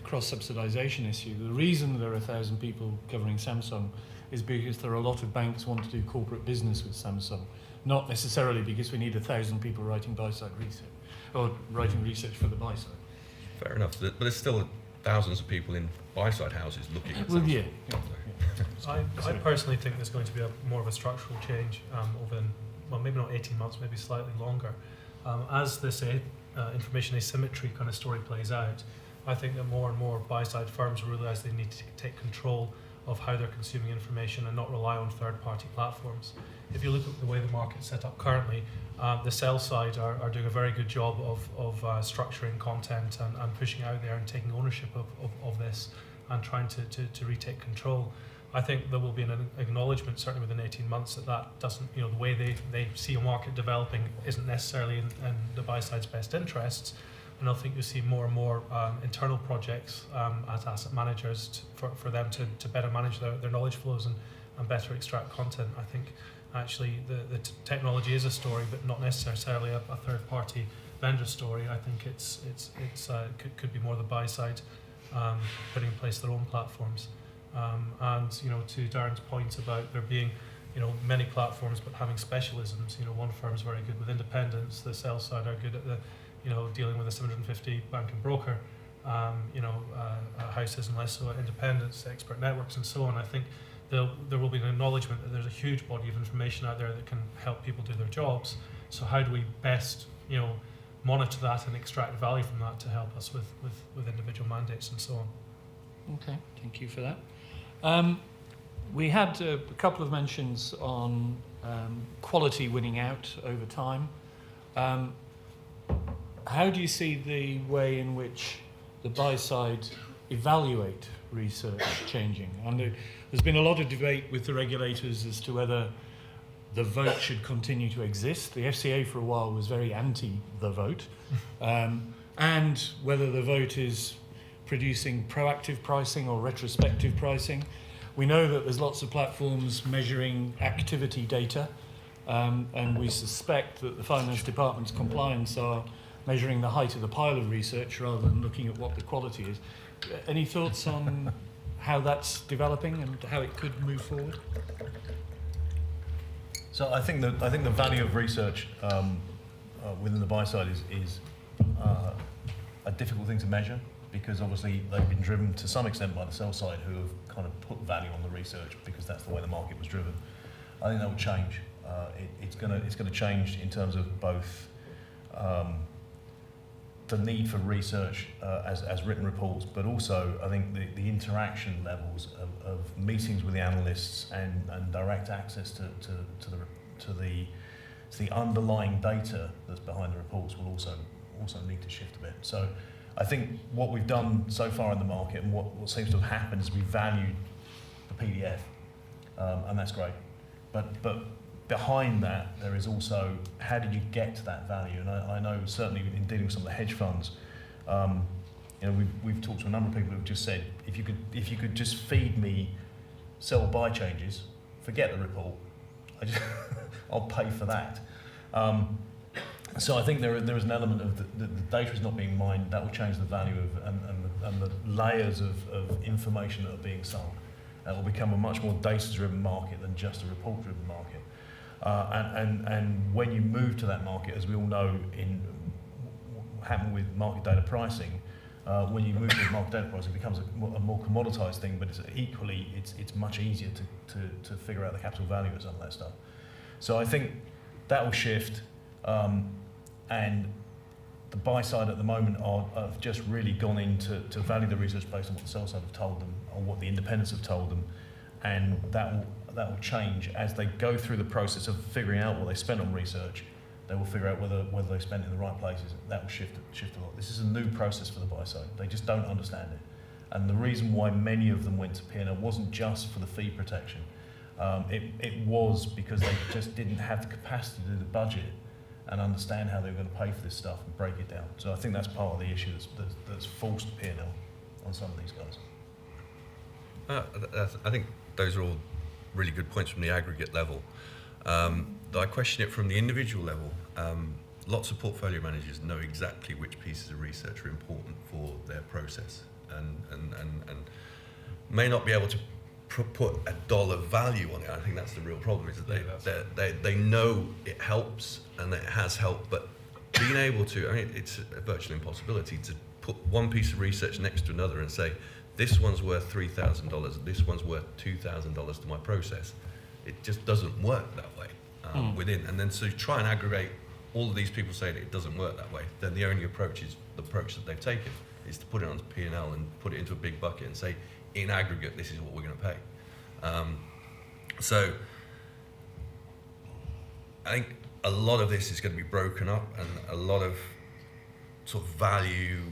Speaker 1: cross-subsidisation issue? The reason there are 1,000 people covering Samsung is because there are a lot of banks want to do corporate business with Samsung, not necessarily because we need 1,000 people writing buy-side research or writing research for the buy-side.
Speaker 5: Fair enough, but there's still thousands of people in buy-side houses looking at Samsung.
Speaker 3: I personally think there's going to be more of a structural change over, maybe not 18 months, maybe slightly longer. As this information asymmetry kind of story plays out, I think that more and more buy-side firms realise they need to take control of how they're consuming information and not rely on third-party platforms. If you look at the way the market's set up currently, the sell side are doing a very good job of structuring content and pushing out there and taking ownership of this and trying to retake control. I think there will be an acknowledgement, certainly within 18 months, that doesn't, the way they see a market developing isn't necessarily in the buy side's best interests. And I think you'll see more and more internal projects as asset managers for them to better manage their knowledge flows and better extract content. I think actually the technology is a story, but not necessarily a third-party vendor story. I think it's could be more the buy side putting in place their own platforms. And to Darren's point about there being many platforms but having specialisms. One firm's very good with independence. The sell side are good at the dealing with a 750 bank and broker. Houses and less so at independence, expert networks, and so on. I think there will be an acknowledgement that there's a huge body of information out there that can help people do their jobs. So how do we best monitor that and extract value from that to help us with individual mandates and so on?
Speaker 1: Okay, thank you for that. We had a couple of mentions on quality winning out over time. How do you see the way in which the buy side evaluate research changing? And there's been a lot of debate with the regulators as to whether the vote should continue to exist. The FCA for a while was very anti the vote, and whether the vote is producing proactive pricing or retrospective pricing. We know that there's lots of platforms measuring activity data, and we suspect that the Finance Department's compliance are measuring the height of the pile of research rather than looking at what the quality is. Any thoughts on how that's developing and how it could move forward?
Speaker 6: So I think the value of research within the buy side is a difficult thing to measure, because obviously they've been driven to some extent by the sell side, who have kind of put value on the research because that's the way the market was driven. I think that will change. It's going to change in terms of both the need for research as written reports, but also I think the interaction levels of meetings with the analysts and direct access to the underlying data that's behind the reports will also need to shift a bit. So I think what we've done so far in the market and what seems to have happened is we valued the PDF, and that's great. But behind that, there is also how did you get to that value? And I know certainly in dealing with some of the hedge funds, we've talked to a number of people who've just said, if you could just feed me sell or buy changes, forget the report, I'll pay for that. So I think there is an element of the data is not being mined. That will change the value of and the layers of information that are being sold. It will become a much more data-driven market than just a report-driven market. And when you move to that market, as we all know, happened with market data pricing, when you move to market data pricing, it becomes a more commoditized thing. But it's much easier to figure out the capital value of some of that stuff. So I think that will shift. And the buy side at the moment have just really gone in to value the research based on what the sell side have told them or what the independents have told them, and that will change as they go through the process of figuring out what they spent on research. They will figure out whether they spent it in the right places. That will shift a lot. This is a new process for the buy side. They just don't understand it, and the reason why many of them went to P&L wasn't just for the fee protection. It was because they just didn't have the capacity to do the budget and understand how they were going to pay for this stuff and break it down. So I think that's part of the issue that's forced P&L on some of these guys.
Speaker 5: I think those are all really good points from the aggregate level. I question it from the individual level. Lots of portfolio managers know exactly which pieces of research are important for their process and may not be able to put a dollar value on it. I think that's the real problem, is that they know it helps and it has helped, but being able to, it's a virtual impossibility to put one piece of research next to another and say, this one's worth $3,000, this one's worth $2,000 to my process. It just doesn't work that way within. And then so you try and aggregate all of these people saying it doesn't work that way, then the only approach is the approach that they've taken, is to put it onto P&L and put it into a big bucket and say, in aggregate, this is what we're going to pay. So I think a lot of this is going to be broken up, and a lot of sort of value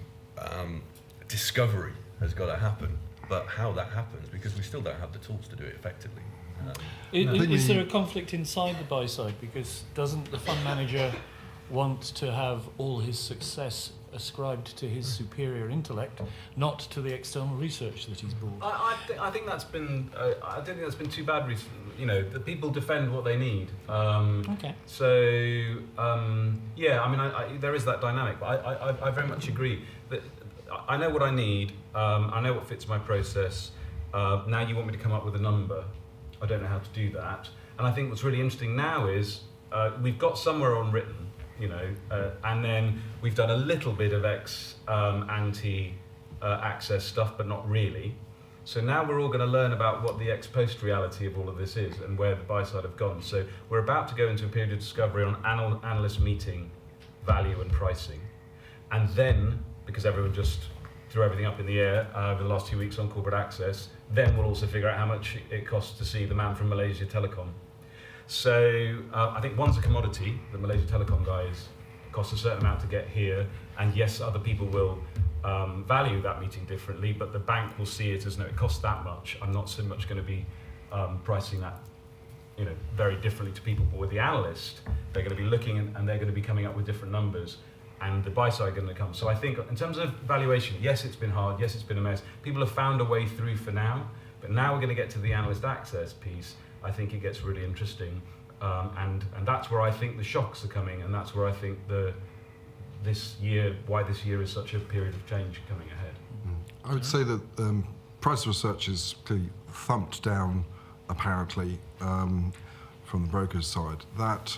Speaker 5: discovery has got to happen. But how that happens, because we still don't have the tools to do it effectively.
Speaker 1: Is there a conflict inside the buy side? Because doesn't the fund manager want to have all his success ascribed to his superior intellect, not to the external research that he's brought?
Speaker 4: I think that's been. I don't think that's been too bad recently. The people defend what they need.
Speaker 1: Okay.
Speaker 4: So there is that dynamic, but I very much agree that I know what I need. I know what fits my process. Now you want me to come up with a number. I don't know how to do that. And I think what's really interesting now is we've got somewhere on written. And then we've done a little bit of anti-access stuff, but not really. So now we're all going to learn about what the ex-post reality of all of this is and where the buy side have gone. So we're about to go into a period of discovery on analyst meeting value and pricing. And then, because everyone just threw everything up in the air over the last 2 weeks on corporate access, then we'll also figure out how much it costs to see the man from Malaysia Telecom. So I think one's a commodity. The Malaysia Telecom guys cost a certain amount to get here, and yes, other people will value that meeting differently, but the bank will see it as, no, it costs that much. I'm not so much going to be pricing that very differently to people. But with the analyst, they're going to be looking and they're going to be coming up with different numbers, and the buy side are going to come. So I think in terms of valuation, yes, it's been hard, yes, it's been a mess. People have found a way through for now, but now we're going to get to the analyst access piece. I think it gets really interesting, and that's where I think the shocks are coming, and that's where I think the this year, why this year is such a period of change coming ahead.
Speaker 2: I would say that price of research is clearly thumped down, apparently, from the broker's side. That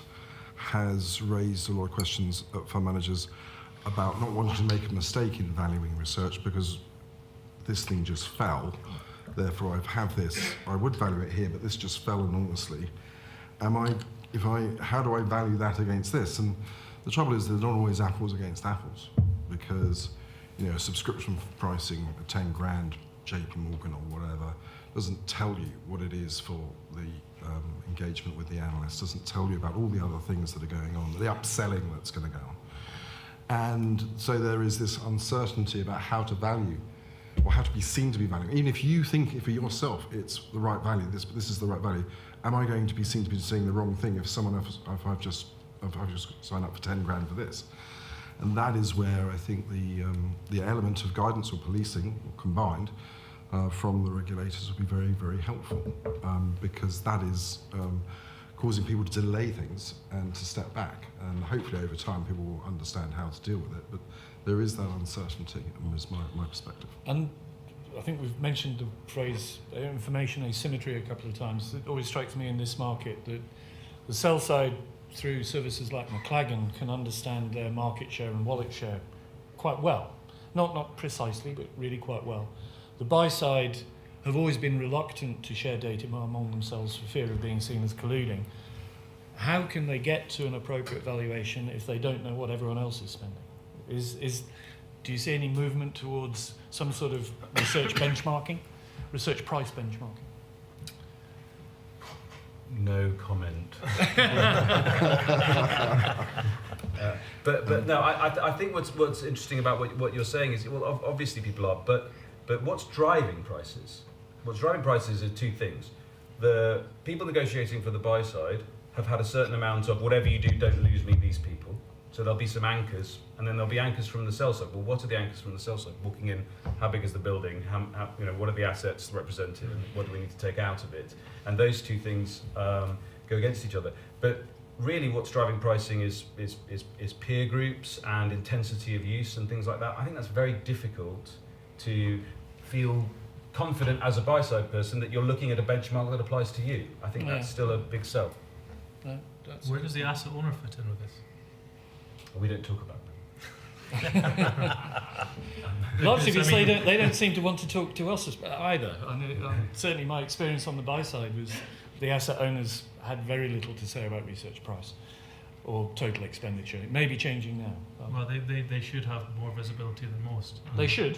Speaker 2: has raised a lot of questions at fund managers about not wanting to make a mistake in valuing research because this thing just fell. Therefore, I would value it here, but this just fell enormously. How do I value that against this? And the trouble is they're not always apples against apples because, subscription pricing at 10 grand, JP Morgan or whatever, doesn't tell you what it is for the engagement with the analyst, doesn't tell you about all the other things that are going on, the upselling that's going to go on. And so there is this uncertainty about how to value or how to be seen to be valuing. Even if you think for yourself it's the right value, this is the right value, am I going to be seen to be saying the wrong thing if I've just signed up for 10 grand for this? And that is where I think the element of guidance or policing combined from the regulators will be very, very helpful because that is causing people to delay things and to step back. And hopefully over time people will understand how to deal with it. But there is that uncertainty, is my perspective.
Speaker 1: And I think we've mentioned the phrase information asymmetry a couple of times. It always strikes me in this market that the sell side, through services like McLagan, can understand their market share and wallet share quite well. Not precisely, but really quite well. The buy side have always been reluctant to share data among themselves for fear of being seen as colluding. How can they get to an appropriate valuation if they don't know what everyone else is spending? Do you see any movement towards some sort of research benchmarking, research price benchmarking?
Speaker 4: No comment. But no, I think what's interesting about what you're saying is, well, obviously people are, but what's driving prices? What's driving prices are two things. The people negotiating for the buy side have had a certain amount of whatever you do, don't lose me, these people. So there'll be some anchors, and then there'll be anchors from the sell side. Well, what are the anchors from the sell side? Walking in, how big is the building? How what are the assets represented, and what do we need to take out of it? And those two things go against each other. But really, what's driving pricing is peer groups and intensity of use and things like that. I think that's very difficult to feel confident as a buy side person that you're looking at a benchmark that applies to you. I think that's still a big sell.
Speaker 3: Where does the asset owner fit in with this?
Speaker 4: We don't talk about that.
Speaker 1: Largely because they don't seem to want to talk to us either. Certainly my experience on the buy side was the asset owners had very little to say about research price or total expenditure. It may be changing now.
Speaker 3: Well, they should have more visibility than most.
Speaker 1: They should.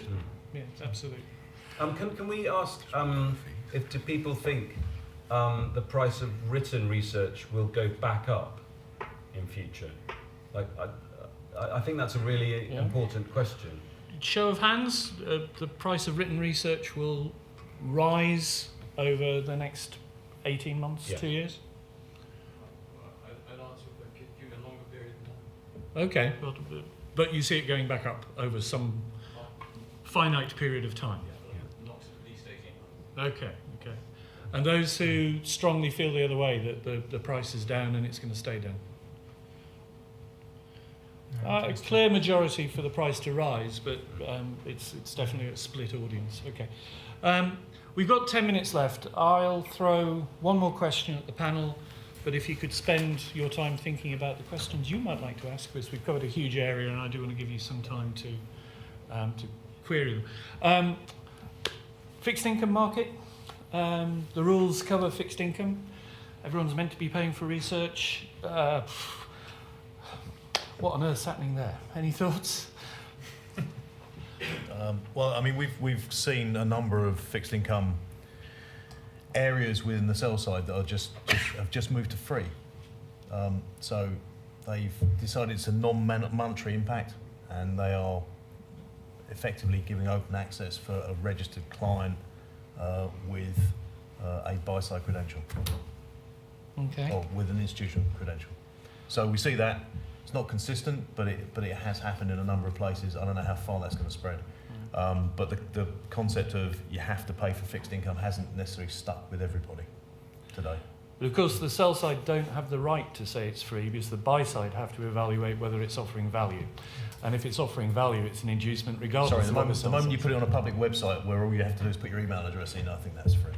Speaker 1: Yeah, absolutely.
Speaker 4: Can we ask do people think the price of written research will go back up in future? I think that's a really important question.
Speaker 1: Show of hands, the price of written research will rise over the next 18 months, 2 years?
Speaker 7: I'd answer if I could give a longer period of time.
Speaker 1: Okay, but you see it going back up over some finite period of time?
Speaker 7: Not at least 18 months.
Speaker 1: Okay. And those who strongly feel the other way, that the price is down and it's going to stay down? A clear majority for the price to rise, but it's definitely a split audience. Okay. We've got 10 minutes left. I'll throw one more question at the panel, but if you could spend your time thinking about the questions you might like to ask, because we've covered a huge area and I do want to give you some time to query them. Fixed income market. The rules cover fixed income. Everyone's meant to be paying for research. What on earth's happening there? Any thoughts?
Speaker 6: Well, I mean, we've seen a number of fixed income areas within the sell side that are have just moved to free. So they've decided it's a non-monetary impact, and they are effectively giving open access for a registered client with a buy-side credential, or with an institutional credential. So we see that. It's not consistent, but it has happened in a number of places. I don't know how far that's going to spread. But the concept of you have to pay for fixed income hasn't necessarily stuck with everybody today.
Speaker 1: But of course, the sell side don't have the right to say it's free because the buy side have to evaluate whether it's offering value. And if it's offering value, it's an inducement regardless
Speaker 6: Sorry,
Speaker 1: of what
Speaker 6: the moment you put it on a public website where all you have to do is put your email address in, I think that's free.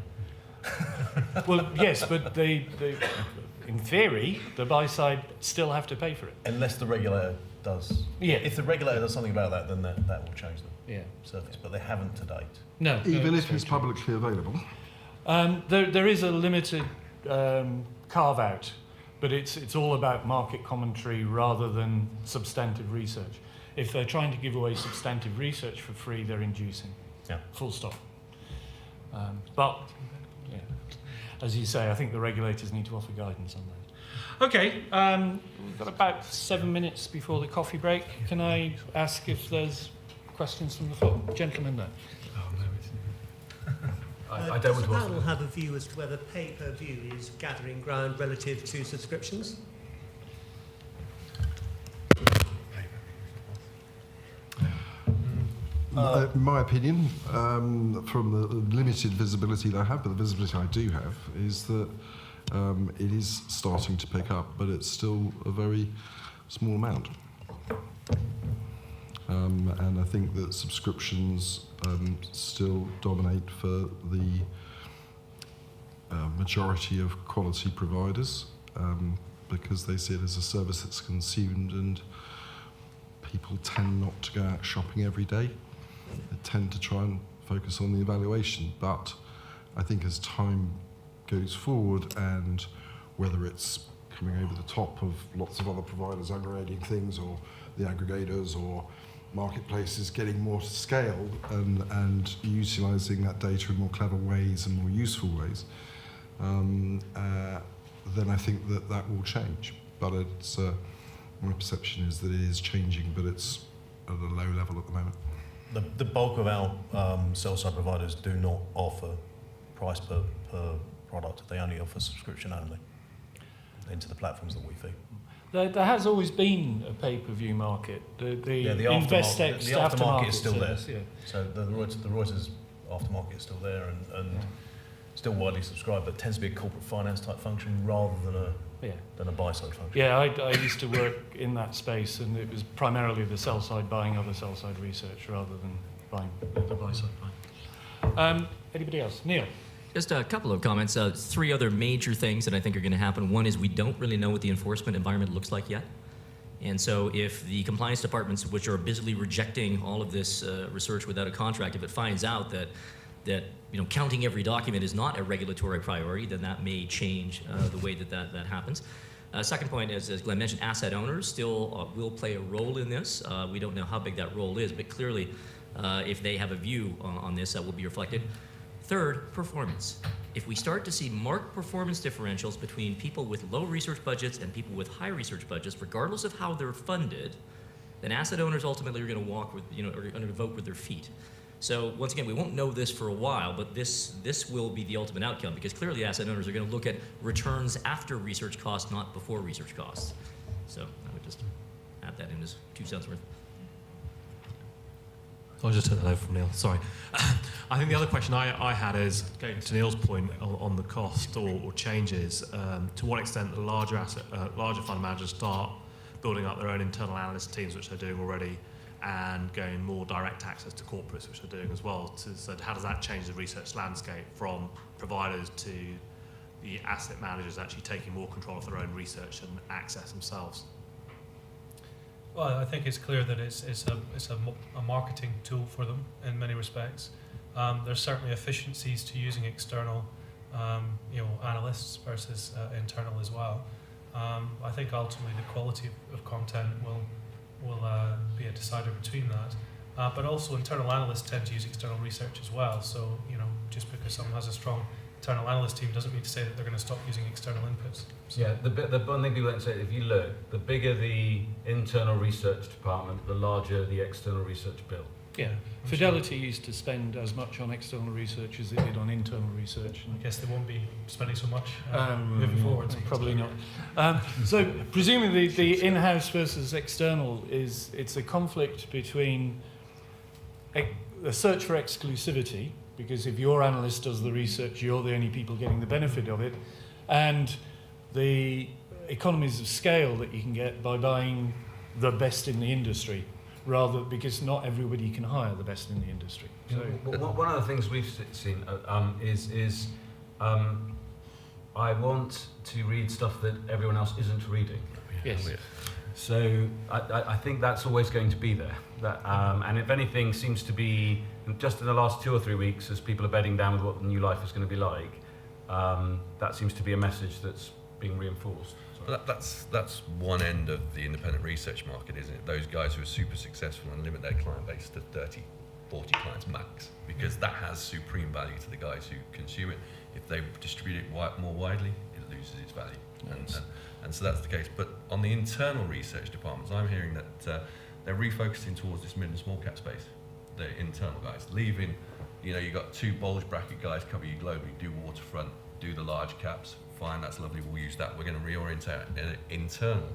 Speaker 1: Well, yes, but in theory, the buy side still have to pay for it.
Speaker 6: Unless the regulator does.
Speaker 1: Yeah.
Speaker 6: If the regulator does something about that, then that will change the
Speaker 1: Yeah.
Speaker 6: surface. But they haven't to date.
Speaker 1: No.
Speaker 2: Even
Speaker 1: no,
Speaker 2: if it's publicly available.
Speaker 1: There is a limited carve out, but it's all about market commentary rather than substantive research. If they're trying to give away substantive research for free, they're inducing.
Speaker 6: Yeah.
Speaker 1: Full stop. But yeah, as you say, I think the regulators need to offer guidance on that. Okay, we've got about 7 minutes before the coffee break. Can I ask if there's questions from the floor? Gentleman there.
Speaker 4: I don't want to
Speaker 8: Does the
Speaker 4: ask.
Speaker 8: panel have a view as to whether pay-per-view is gathering ground relative to subscriptions?
Speaker 2: In my opinion, from the limited visibility that I have, but the visibility I do have, is that it is starting to pick up, but it's still a very small amount. And I think that subscriptions still dominate for the majority of quality providers because they see it as a service that's consumed, and people tend not to go out shopping every day. They tend to try and focus on the evaluation. But I think as time goes forward, and whether it's coming over the top of lots of other providers aggregating things, or the aggregators or marketplaces getting more to scale and utilising that data in more clever ways and more useful ways, then I think that will change. But it's my perception is that it is changing, but it's at a low level at the moment.
Speaker 6: The bulk of our sell-side providers do not offer price per product. They only offer subscription only into the platforms that we feed.
Speaker 1: There has always been a pay-per-view market. The Investex
Speaker 6: aftermarket is still
Speaker 1: service,
Speaker 6: there.
Speaker 1: yeah.
Speaker 6: So the Reuters aftermarket is still there and still widely subscribed, but tends to be a corporate finance type function rather than a buy-side function.
Speaker 1: Yeah, I used to work in that space, and it was primarily the sell side buying other sell side research rather than buying the buy side buying. Anybody else? Neil?
Speaker 9: Just a couple of comments. Three other major things that I think are going to happen. One is we don't really know what the enforcement environment looks like yet. And so if the compliance departments, which are busily rejecting all of this research without a contract, if it finds out that counting every document is not a regulatory priority, then that may change the way that happens. Second point is, as Glenn mentioned, asset owners still will play a role in this. We don't know how big that role is, but clearly if they have a view on this, that will be reflected. Third, performance. If we start to see marked performance differentials between people with low research budgets and people with high research budgets, regardless of how they're funded, then asset owners ultimately are going to walk with, are going to vote with their feet. So once again, we won't know this for a while, but this will be the ultimate outcome, because clearly asset owners are going to look at returns after research costs, not before research costs. So I would just add that in as 2 cents worth.
Speaker 10: I'll just turn that over from Neil. Sorry. I think the other question I had is, going to Neil's point on the cost or changes, to what extent the larger fund managers start building up their own internal analyst teams, which they're doing already, and going more direct access to corporates, which they're doing as well. So how does that change the research landscape from providers to the asset managers actually taking more control of their own research and access themselves?
Speaker 3: Well, I think it's clear that it's a marketing tool for them in many respects. There's certainly efficiencies to using external, analysts versus internal as well. I think ultimately the quality of content will be a decider between that. But also internal analysts tend to use external research as well. So just because someone has a strong internal analyst team doesn't mean to say that they're going to stop using external inputs. So
Speaker 4: Yeah, the one thing people don't say, if you look, the bigger the internal research department, the larger the external research bill.
Speaker 1: Yeah. Fidelity used to spend as much on external research as it did on internal research.
Speaker 3: I guess they won't be spending so much moving forward.
Speaker 1: Probably not. So presumably the in-house versus external it's a conflict between a search for exclusivity, because if your analyst does the research, you're the only people getting the benefit of it, and the economies of scale that you can get by buying the best in the industry, rather because not everybody can hire the best in the industry. So
Speaker 4: One of the things we've seen is I want to read stuff that everyone else isn't reading.
Speaker 1: yes,
Speaker 4: So I think that's always going to be there. That, and if anything seems to be, just in the last 2 or 3 weeks, as people are bedding down with what the new life is going to be like, that seems to be a message that's being reinforced.
Speaker 5: But that's one end of the independent research market, isn't it? Those guys who are super successful and limit their client base to 30, 40 clients max, because that has supreme value to the guys who consume it. If they distribute it more widely, it loses its value. And so that's the case. But on the internal research departments, I'm hearing that they're refocusing towards this mid and small cap space. The internal guys, leaving, you've got 2 bulge bracket guys cover you globally, do waterfront, do the large caps. Fine, that's lovely, we'll use that. We're going to reorientate internal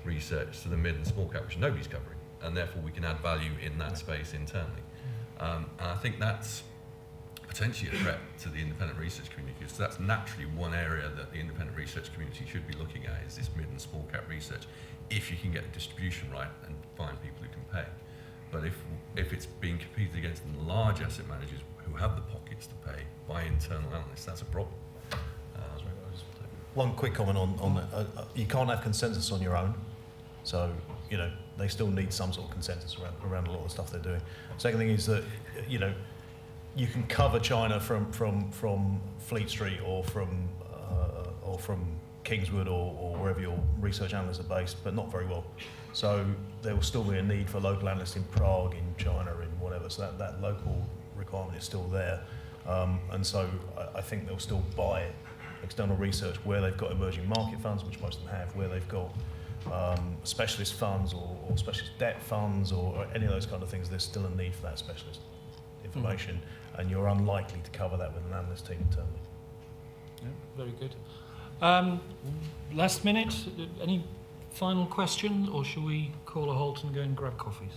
Speaker 5: research to the mid and small cap, which nobody's covering, and therefore we can add value in that space internally. And I think that's potentially a threat to the independent research community, because that's naturally one area that the independent research community should be looking at, is this mid and small cap research, if you can get the distribution right and find people who can pay. But if it's being competed against the large asset managers who have the pockets to pay by internal analysts, that's a problem.
Speaker 6: One quick comment on that. You can't have consensus on your own. So, they still need some sort of consensus around a lot of the stuff they're doing. Second thing is that, you can cover China from Fleet Street or from Kingswood or wherever your research analysts are based, but not very well. So there will still be a need for local analysts in Prague, in China, in whatever. So that local requirement is still there. And so I think they'll still buy external research where they've got emerging market funds, which most of them have, where they've got specialist funds or specialist debt funds or any of those kind of things. There's still a need for that specialist information, and you're unlikely to cover that with an analyst team internally.
Speaker 1: yeah, very good. Last minute, any final question, or shall we call a halt and go and grab coffees?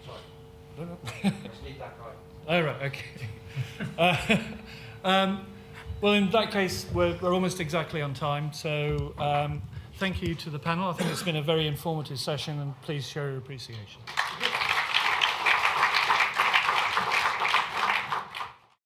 Speaker 7: Sorry. Let's leave that guy.
Speaker 1: Oh, right, okay. Well, in that case, we're almost exactly on time. So thank you to the panel. I think it's been a very informative session, and please show your appreciation.